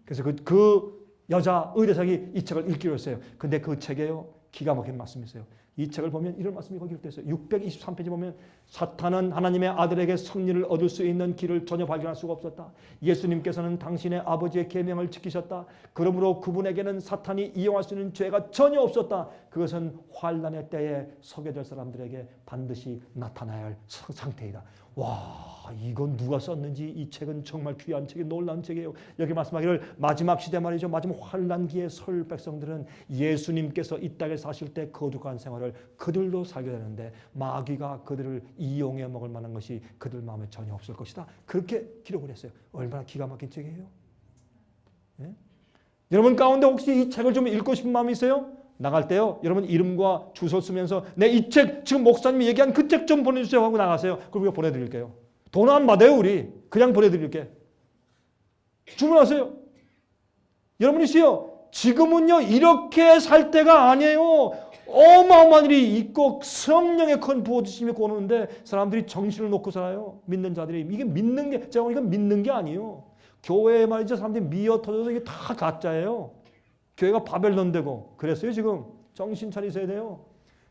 그래서 그 여자 의대생이 이 책을 읽기로 했어요. 근데 그 책에요, 기가 막힌 말씀이 있어요. 이 책을 보면 이런 말씀이 거기 기록되어 있어요. 623페이지 보면 사탄은 하나님의 아들에게 승리를 얻을 수 있는 길을 전혀 발견할 수가 없었다. 예수님께서는 당신의 아버지의 계명을 지키셨다. 그러므로 그분에게는 사탄이 이용할 수 있는 죄가 전혀 없었다. 그것은 환난의 때에 서게 될 사람들에게 반드시 나타나야 할 상태이다. 와, 이건 누가 썼는지 이 책은 정말 귀한 책이 놀라운 책이에요. 여기 말씀하기를 마지막 시대 말이죠. 마지막 환난기에 설 백성들은 예수님께서 이 땅에 사실 때 거룩한 생활을 그들도 살게 되는데 마귀가 그들을 이용해 먹을 만한 것이 그들 마음에 전혀 없을 것이다. 그렇게 기록을 했어요. 얼마나 기가 막힌 책이에요. 예? 여러분 가운데 혹시 이 책을 좀 읽고 싶은 마음이 있어요? 나갈 때요, 여러분 이름과 주소 쓰면서 내 이 책 지금 목사님이 얘기한 그 책 좀 보내주세요 하고 나가세요. 그럼 우리가 보내드릴게요. 돈 안 받아요 우리. 그냥 보내드릴게. 주문하세요. 여러분이시요, 지금은요 이렇게 살 때가 아니에요. 어마어마한 일이 있고 성령의 큰 부어주심이 오는데 사람들이 정신을 놓고 살아요. 믿는 자들이. 이게 믿는 게, 제가 보니까 믿는 게 아니에요. 교회에 말이죠, 사람들이 미어 터져서 이게 다 가짜예요. 교회가 바벨론 되고 그랬어요. 지금 정신 차리셔야 돼요.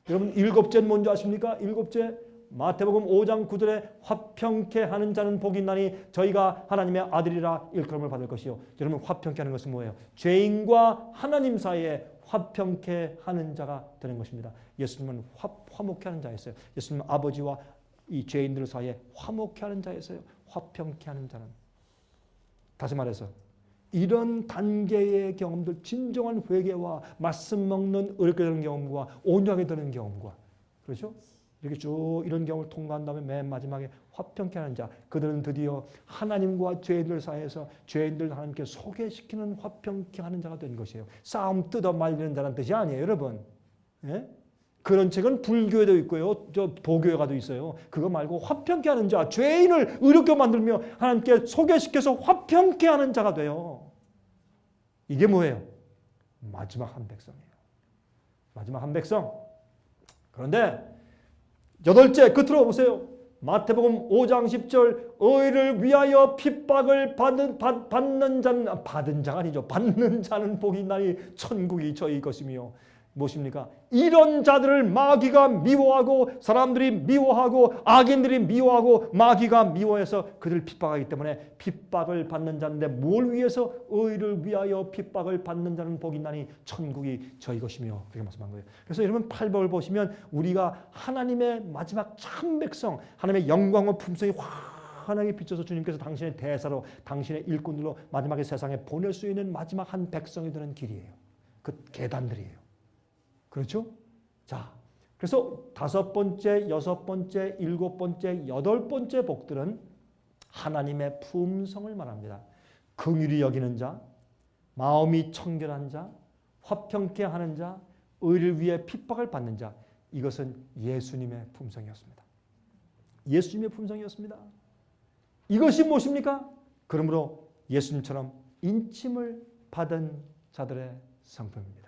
여러분 일곱째는 뭔지 아십니까? 일곱째 마태복음 5장 9절에 화평케 하는 자는 복이 있나니 저희가 하나님의 아들이라 일컬음을 받을 것이요. 여러분 화평케 하는 것은 뭐예요? 죄인과 하나님 사이에 화평케 하는 자가 되는 것입니다. 예수님은 화목케 하는 자였어요. 예수님은 아버지와 이 죄인들 사이에 화목케 하는 자였어요. 화평케 하는 자는. 다시 말해서 이런 단계의 경험들, 진정한 회개와 말씀 먹는 어렵게 되는 경험과 온유하게 되는 경험과, 그렇죠? 이렇게 쭉 이런 경험을 통과한 다음에 맨 마지막에 화평케 하는 자, 그들은 드디어 하나님과 죄인들 사이에서 죄인들 하나님께 소개시키는 화평케 하는 자가 된 것이에요. 싸움 뜯어 말리는 자라는 뜻이 아니에요, 여러분. 예? 그런 책은 불교에도 있고요, 저 도교에도 있어요. 그거 말고 화평케 하는 자, 죄인을 의롭게 만들며 하나님께 소개시켜서 화평케 하는 자가 돼요. 이게 뭐예요? 마지막 한 백성이에요. 마지막 한 백성. 그런데 여덟째, 끝으로 보세요. 마태복음 5장 10절 의를 위하여 핍박을 받는 자가 아니죠. 받는 자는 복이 있나니 천국이 저희 것이며 무엇입니까? 이런 자들을 마귀가 미워하고 사람들이 미워하고 악인들이 미워하고 마귀가 미워해서 그들을 핍박하기 때문에 핍박을 받는 자인데 뭘 위해서? 의를 위하여 핍박을 받는 자는 복이 있나니 천국이 저희 것이며 그렇게 말씀한 거예요. 그래서 여러분 8복을 보시면 우리가 하나님의 마지막 참 백성 하나님의 영광과 품성이 환하게 비춰서 주님께서 당신의 대사로 당신의 일꾼들로 마지막에 세상에 보낼 수 있는 마지막 한 백성이 되는 길이에요. 그 계단들이에요. 그렇죠? 자, 그래서 5번째, 6번째, 7번째, 8번째 복들은 하나님의 품성을 말합니다. 긍휼히 여기는 자, 마음이 청결한 자, 화평케 하는 자, 의를 위해 핍박을 받는 자. 이것은 예수님의 품성이었습니다. 예수님의 품성이었습니다. 이것이 무엇입니까? 그러므로 예수님처럼 인침을 받은 자들의 성품입니다.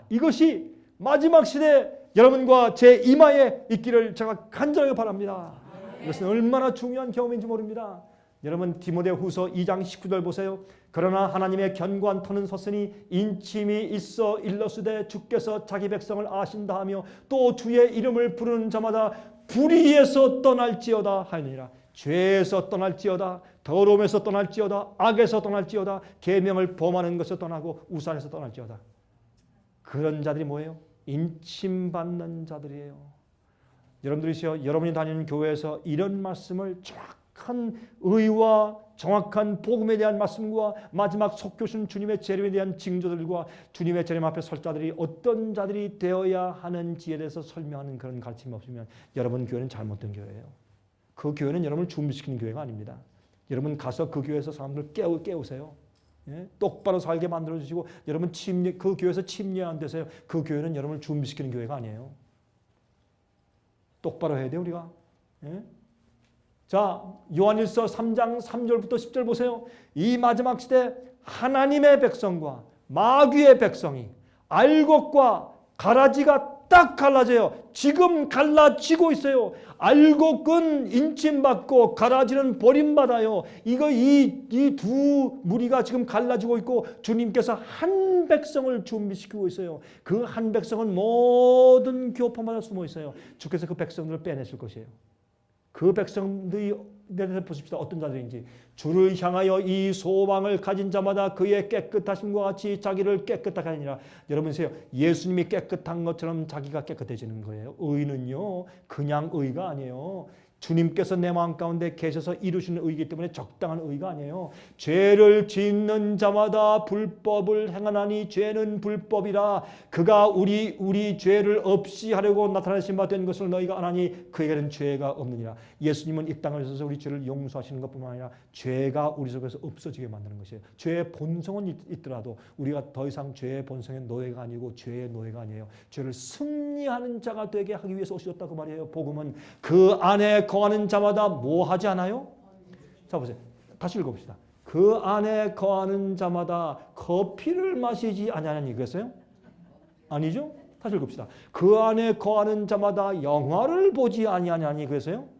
이것이 마지막 시대 여러분과 제 이마에 있기를 제가 간절하게 바랍니다. 이것은 얼마나 중요한 경험인지 모릅니다. 여러분 디모데후서 2장 19절 보세요. 그러나 하나님의 견고한 터는 섰으니 인침이 있어 일러스되 주께서 자기 백성을 아신다 하며 또 주의 이름을 부르는 자마다 불의에서 떠날지어다 하느니라. 죄에서 떠날지어다, 더러움에서 떠날지어다, 악에서 떠날지어다, 계명을 범하는 것에서 떠나고 우산에서 떠날지어다. 그런 자들이 뭐예요? 인침받는 자들이에요. 여러분들이시여 여러분이 다니는 교회에서 이런 말씀을 정확한 의와 정확한 복음에 대한 말씀과 마지막 속교신 주님의 재림에 대한 징조들과 주님의 재림 앞에 설 자들이 어떤 자들이 되어야 하는지에 대해서 설명하는 그런 가르침이 없으면 여러분 교회는 잘못된 교회예요. 그 교회는 여러분을 준비시키는 교회가 아닙니다. 여러분 가서 그 교회에서 사람들 깨우세요. 예? 똑바로 살게 만들어주시고 여러분 그 교회에서 침례 안 되세요. 그 교회는 여러분을 준비시키는 교회가 아니에요. 똑바로 해야 돼요 우리가. 예? 자 요한일서 3장 3절부터 10절 보세요. 이 마지막 시대 하나님의 백성과 마귀의 백성이 알곡과 가라지가 딱 갈라져요. 지금 갈라지고 있어요. 알곡은 인침받고 가라지는 버림받아요. 이 두 무리가 지금 갈라지고 있고 주님께서 한 백성을 준비시키고 있어요. 그 한 백성은 모든 교파마다 숨어 있어요. 주께서 그 백성들을 빼내실 것이에요. 그 백성들이 내려서 보십시다. 어떤 자들인지. 주를 향하여 이 소망을 가진 자마다 그의 깨끗하심과 같이 자기를 깨끗하게 하니라. 여러분 보세요. 예수님이 깨끗한 것처럼 자기가 깨끗해지는 거예요. 의는요. 그냥 의가 아니에요. 주님께서 내 마음 가운데 계셔서 이루시는 의이기 때문에 적당한 의가 아니에요. 죄를 짓는 자마다 불법을 행하나니 죄는 불법이라. 그가 우리 죄를 없이 하려고 나타나신 바 된 것을 너희가 아나니 그에게는 죄가 없느니라. 예수님은 이 땅을 오셔서 우리 죄를 용서하시는 것뿐만 아니라 죄가 우리 속에서 없어지게 만드는 것이에요. 죄의 본성은 있더라도 우리가 더 이상 죄의 본성의 노예가 아니고 죄의 노예가 아니에요. 죄를 승리하는 자가 되게 하기 위해서 오셨다고 말이에요. 복음은 그 안에 거하는 자마다 뭐 하지 않아요? 자 보세요. 다시 읽어봅시다. 그 안에 거하는 자마다 커피를 마시지 아니하니 그랬어요? 아니죠? 다시 읽읍시다. 그 안에 거하는 자마다 영화를 보지 아니하니 그랬어요?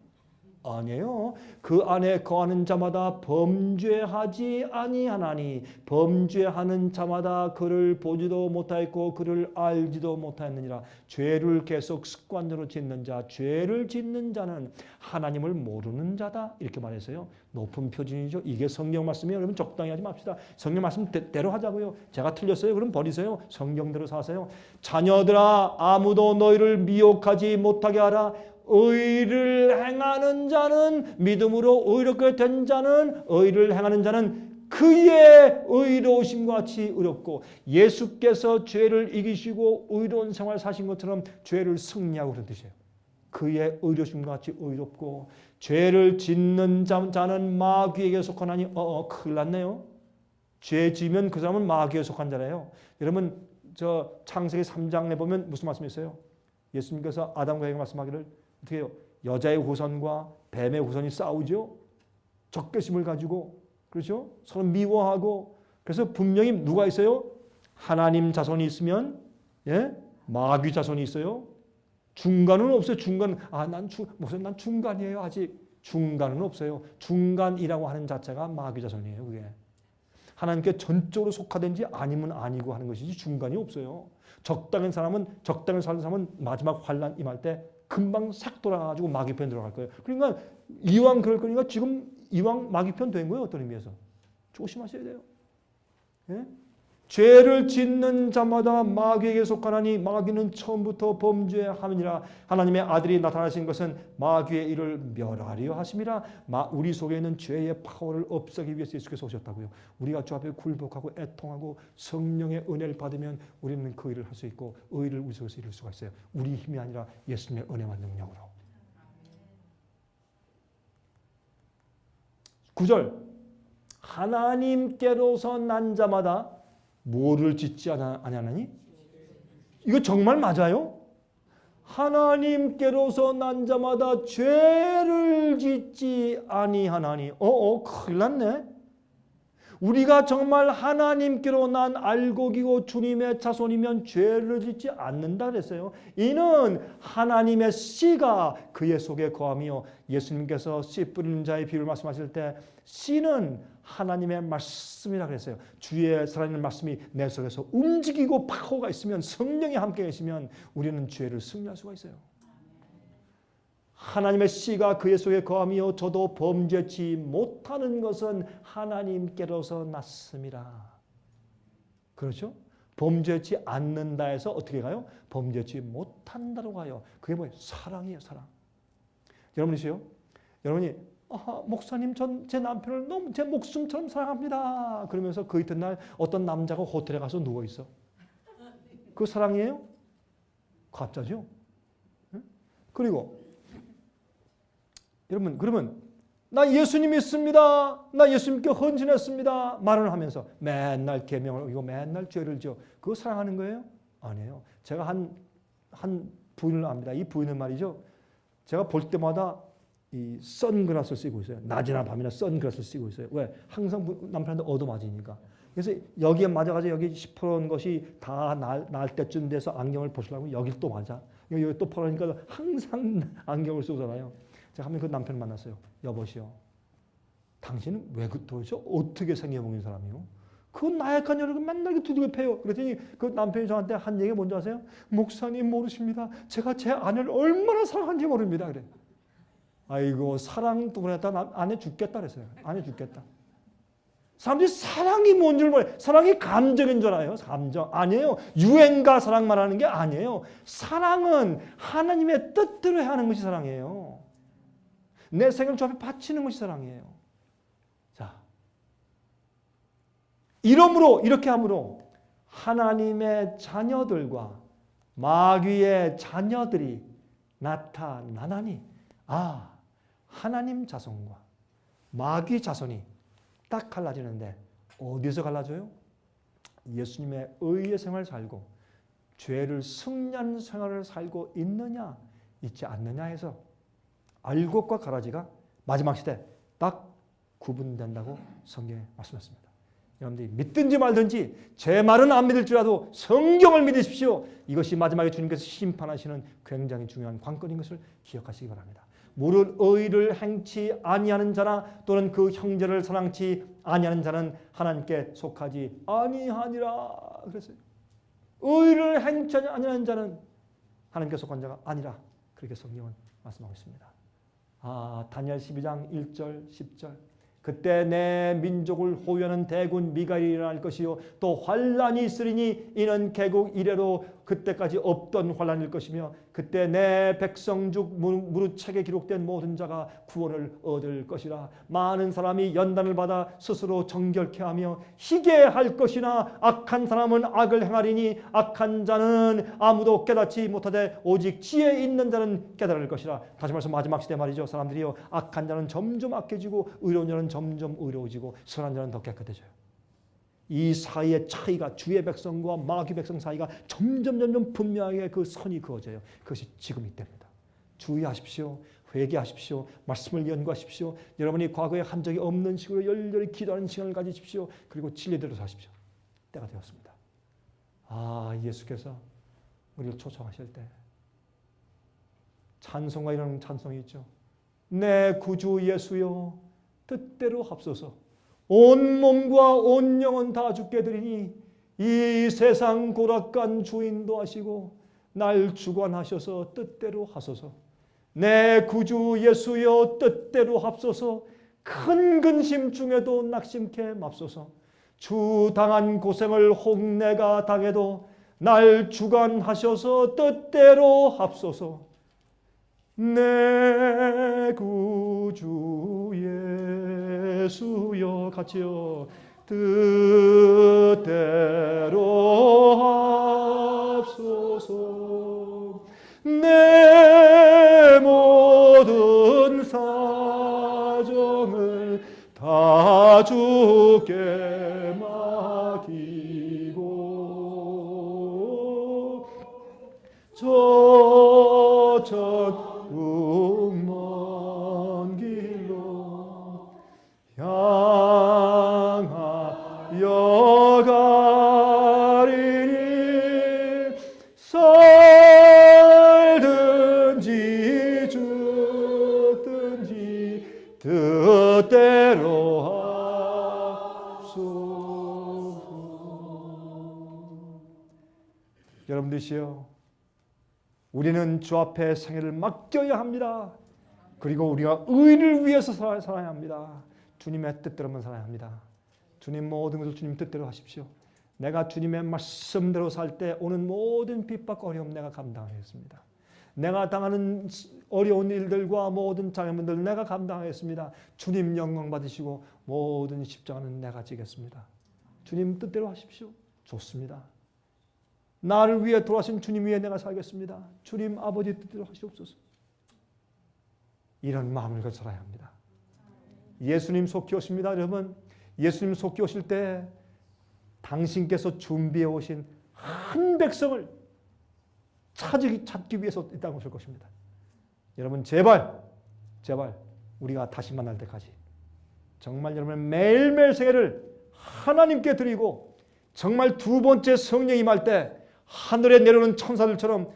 아니에요. 그 안에 거하는 자마다 범죄하지 아니하나니 범죄하는 자마다 그를 보지도 못하였고 그를 알지도 못하였느니라. 죄를 계속 습관적으로 짓는 자, 죄를 짓는 자는 하나님을 모르는 자다. 이렇게 말했어요. 높은 표준이죠. 이게 성경 말씀이에요. 여러분 적당히 하지 맙시다. 성경 말씀대로 하자고요. 제가 틀렸어요. 그럼 버리세요. 성경대로 사세요. 자녀들아 아무도 너희를 미혹하지 못하게 하라. 의를 행하는 자는 믿음으로 의롭게 된 자는 의를 행하는 자는 그의 의로우심과 같이 의롭고 예수께서 죄를 이기시고 의로운 생활 사신 것처럼 죄를 승리하고 그런 뜻이에요. 그의 의로우심과 같이 의롭고 죄를 짓는 자는 마귀에게 속하나니 큰일 났네요. 죄 지면 그 사람은 마귀에 속한 자래요. 여러분 저 창세기 3장에 보면 무슨 말씀이 있어요? 예수님께서 아담과 에게 말씀하기를 어떻게 해요? 여자의 후손과 뱀의 후손이 싸우죠. 적개심을 가지고 그렇죠? 서로 미워하고 그래서 분명히 누가 있어요? 하나님 자손이 있으면 마귀 자손이 있어요. 중간은 없어요. 중간. 무슨 난 중간이에요. 아직 중간은 없어요. 중간이라고 하는 자체가 마귀 자손이에요. 그게 하나님께 전적으로 속하든지 아니면 아니고 하는 것이지 중간이 없어요. 적당한 사람은 적당히 사는 사람은 마지막 환란 임할 때 금방 싹 돌아가지고 마귀 편 들어갈 거예요. 그러니까 이왕 그럴 거니까 지금 이왕 마귀 편 된 거예요. 어떤 의미에서 조심하셔야 돼요. 예? 죄를 짓는 자마다 마귀에게 속하나니 마귀는 처음부터 범죄함이니라. 하나님의 아들이 나타나신 것은 마귀의 일을 멸하려 하심이라. 우리 속에 있는 죄의 파워를 없애기 위해서 예수께서 오셨다고요. 우리가 주 앞에 굴복하고 애통하고 성령의 은혜를 받으면 우리는 그 일을 할 수 있고 의를 우리 속에서 이룰 수가 있어요. 우리 힘이 아니라 예수님의 은혜와 능력으로. 9절 하나님께로서 난 자마다 뭐를 짓지 아니하나니? 이거 정말 맞아요? 하나님께로서 난 자마다 죄를 짓지 아니하나니. 큰일 났네. 우리가 정말 하나님께로 난 알곡이고 주님의 자손이면 죄를 짓지 않는다 그랬어요. 이는 하나님의 씨가 그의 속에 거하며, 예수님께서 씨 뿌리는 자의 비유를 말씀하실 때 씨는 하나님의 말씀이라 그랬어요. 주의 살아있는 말씀이 내 속에서 움직이고 파워가 있으면, 성령이 함께 계시면 우리는 죄를 승리할 수가 있어요. 하나님의 씨가 그의 속에 거하며 저도 범죄치 못하는 것은 하나님께로서 났음이라. 그렇죠? 범죄치 않는다 해서 어떻게 가요? 범죄치 못한다로 가요. 그게 뭐예요? 사랑이에요. 사랑. 여러분이세요? 여러분이 목사님 제 남편을 너무 제 목숨처럼 사랑합니다. 그러면서 그 이튿날 어떤 남자가 호텔에 가서 누워있어. 그 사랑이에요? 가짜죠? 그리고 여러분, 그러면 나 예수님 믿습니다. 나 예수님께 헌신했습니다. 말을 하면서 맨날 계명을 어기고 맨날 죄를 지어. 그거 사랑하는 거예요? 아니에요. 제가 한 부인을 압니다. 이 부인은 말이죠. 제가 볼 때마다 이 선글라스를 쓰고 있어요. 낮이나 밤이나 선글라스를 쓰고 있어요. 왜? 항상 남편한테 얻어맞으니까. 그래서 여기에 맞아가지고 여기 시퍼런 것이 다 날 때쯤 돼서 안경을 벗으려고 여기 또 맞아. 여기 또 퍼러니까 항상 안경을 쓰잖아요. 제가 한 번 그 남편을 만났어요. 여보시오, 당신은 왜 도대체 어떻게 생겨먹은 사람이요? 그 나약한 여러분 맨날 두들겨 패요. 그랬더니 그 남편이 저한테 한 얘기가 뭔지 아세요? 목사님 모르십니다. 제가 제 아내를 얼마나 사랑하는지 모릅니다. 그래. 아이고, 사랑 때문에 아내 죽겠다 그랬어요. 아내 죽겠다. 사람들이 사랑이 뭔 줄 몰라요. 사랑이 감정인 줄 알아요. 감정. 아니에요. 유행가 사랑 말하는 게 아니에요. 사랑은 하나님의 뜻대로 하는 것이 사랑이에요. 내 생을 주 앞에 바치는 것이 사랑이에요. 자, 이렇게 함으로 하나님의 자녀들과 마귀의 자녀들이 나타나나니, 하나님 자손과 마귀 자손이 딱 갈라지는데 어디서 갈라져요? 예수님의 의의 생활을 살고 죄를 승리하는 생활을 살고 있느냐 있지 않느냐 해서 알곡과 가라지가 마지막 시대 딱 구분된다고 성경에 말씀했습니다. 여러분들이 믿든지 말든지 제 말은 안 믿을지라도 성경을 믿으십시오. 이것이 마지막에 주님께서 심판하시는 굉장히 중요한 관건인 것을 기억하시기 바랍니다. 무릇 의를 행치 아니하는 자나 또는 그 형제를 사랑치 아니하는 자는 하나님께 속하지 아니하니라 그랬어요. 의를 행치 아니하는 자는 하나님께 속한 자가 아니라, 그렇게 성경은 말씀하고 있습니다. 다니엘 12장 1절 10절 그때 내 민족을 호위하는 대군 미가엘이 일어날 것이요 또 환란이 있으리니 이는 개국 이래로 그때까지 없던 환란일 것이며 그때 내 백성 중 무릇 책에 기록된 모든 자가 구원을 얻을 것이라. 많은 사람이 연단을 받아 스스로 정결케 하며 희게 할 것이나 악한 사람은 악을 행하리니 악한 자는 아무도 깨닫지 못하되 오직 지혜 있는 자는 깨달을 것이라. 다시 말해서 마지막 시대 말이죠. 사람들이요, 악한 자는 점점 악해지고 의로운 자는 점점 의로워지고 선한 자는 더 깨끗해져요. 이 사이의 차이가, 주의 백성과 마귀 백성 사이가 점점 분명하게 그 선이 그어져요. 그것이 지금 이때입니다. 주의하십시오. 회개하십시오. 말씀을 연구하십시오. 여러분이 과거에 한 적이 없는 식으로 열렬히 기도하는 시간을 가지십시오. 그리고 진리대로 사십시오. 때가 되었습니다. 예수께서 우리를 초청하실 때 찬송가 이런 찬송이 있죠. 내 구주 예수여 뜻대로 합소서. 온 몸과 온 영혼 다 주께 드리니 이 세상 고락간 주인도 하시고 날 주관하셔서 뜻대로 하소서. 내 구주 예수여 뜻대로 합소서. 큰 근심 중에도 낙심케 맙소서. 주 당한 고생을 혹 내가 당해도 날 주관하셔서 뜻대로 합소서. 내 구주 예수여 같이요. 뜻대로 합소서. 내 모든 사정을 다 주께 맡기고 저천국 먼 길로 향하여 가리니 살든지 죽든지 뜻대로 합소서. 여러분들이시여, 우리는 주 앞에 생애를 맡겨야 합니다. 그리고 우리가 의를 위해서 살아야 합니다. 주님의 뜻대로만 살아야 합니다. 주님 모든 것을 주님 뜻대로 하십시오. 내가 주님의 말씀대로 살 때 오는 모든 핍박 어려움 내가 감당하겠습니다. 내가 당하는 어려운 일들과 모든 장애물들 내가 감당하겠습니다. 주님 영광 받으시고 모든 십자가는 내가 지겠습니다. 주님 뜻대로 하십시오. 좋습니다. 나를 위해 돌아가신 주님 위해 내가 살겠습니다. 주님 아버지 뜻대로 하시옵소서. 이런 마음을 가지고 살아야 합니다. 예수님 속히 오십니다. 여러분, 예수님 속히 오실 때 당신께서 준비해 오신 한 백성을 찾기 위해서 이 땅에 오실 것입니다. 여러분 제발 우리가 다시 만날 때까지 정말 여러분의 매일매일 생애를 하나님께 드리고 정말 두 번째 성령이 임할 때 하늘에 내려오는 천사들처럼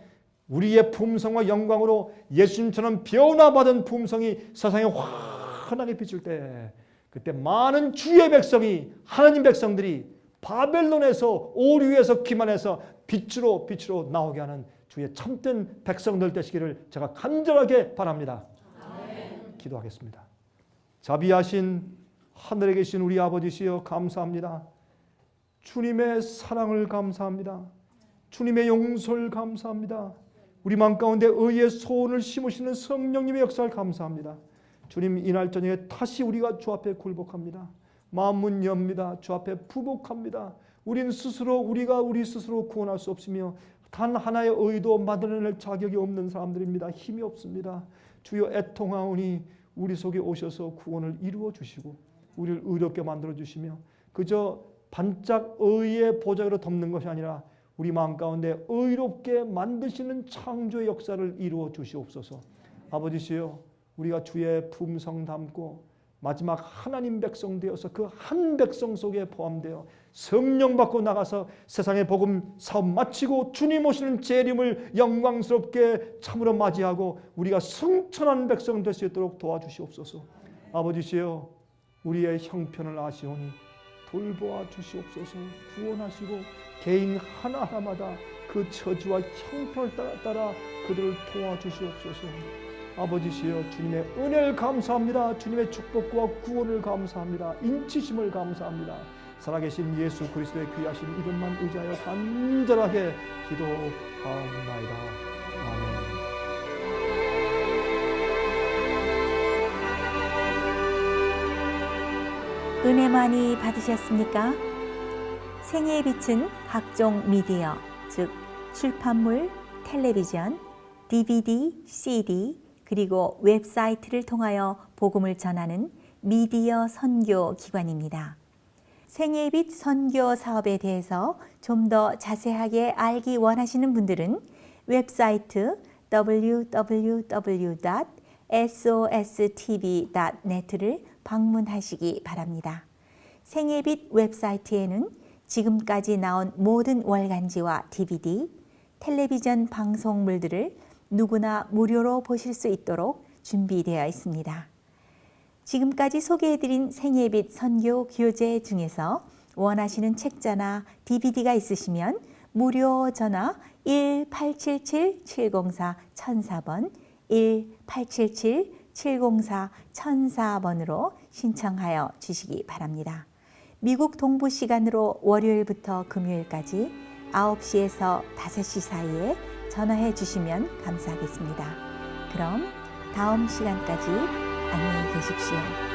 우리의 품성과 영광으로 예수님처럼 변화받은 품성이 세상에 환하게 비칠 때 그때 많은 주의 백성이 하나님 백성들이 바벨론에서 오류에서 기만해서 빛으로 나오게 하는 주의 참된 백성들 되시기를 제가 간절하게 바랍니다. 아멘. 기도하겠습니다. 자비하신 하늘에 계신 우리 아버지시여 감사합니다. 주님의 사랑을 감사합니다. 주님의 용서를 감사합니다. 우리 마음 가운데 의의 소원을 심으시는 성령님의 역사를 감사합니다. 주님 이날 저녁에 다시 우리가 주 앞에 굴복합니다. 마음문 엽니다. 주 앞에 부복합니다. 우린 스스로 우리가 우리 스스로 구원할 수 없으며 단 하나의 의도 만들어낼 자격이 없는 사람들입니다. 힘이 없습니다. 주여 애통하오니 우리 속에 오셔서 구원을 이루어 주시고 우리를 의롭게 만들어 주시며 그저 반짝 의의 보좌로 덮는 것이 아니라 우리 마음 가운데 의롭게 만드시는 창조의 역사를 이루어 주시옵소서. 아버지시여 우리가 주의 품성 담고 마지막 하나님 백성 되어서 그 한 백성 속에 포함되어 성령 받고 나가서 세상의 복음 사업 마치고 주님 오시는 재림을 영광스럽게 참으로 맞이하고 우리가 승천한 백성 될 수 있도록 도와주시옵소서. 아버지시여 우리의 형편을 아시오니 돌보아 주시옵소서. 구원하시고 개인 하나하나마다 그 처지와 형편을 따라 그들을 도와주시옵소서. 아버지시여 주님의 은혜를 감사합니다. 주님의 축복과 구원을 감사합니다. 인치심을 감사합니다. 살아계신 예수 그리스도의 귀하신 이름만 의지하여 간절하게 기도하옵나이다. 아멘. 은혜 많이 받으셨습니까? 생애의 빛은 각종 미디어, 즉 출판물, 텔레비전, DVD, CD, 그리고 웹사이트를 통하여 복음을 전하는 미디어 선교 기관입니다. 생애의 빛 선교 사업에 대해서 좀 더 자세하게 알기 원하시는 분들은 웹사이트 www.sostv.net를 방문하시기 바랍니다. 생애의 빛 웹사이트에는 지금까지 나온 모든 월간지와 DVD, 텔레비전 방송물들을 누구나 무료로 보실 수 있도록 준비되어 있습니다. 지금까지 소개해드린 생애빛 선교 교재 중에서 원하시는 책자나 DVD가 있으시면 무료 전화 1877-704-1004번 1877-704-1004번으로 신청하여 주시기 바랍니다. 미국 동부 시간으로 월요일부터 금요일까지 9시에서 5시 사이에 전화해 주시면 감사하겠습니다. 그럼 다음 시간까지 안녕히 계십시오.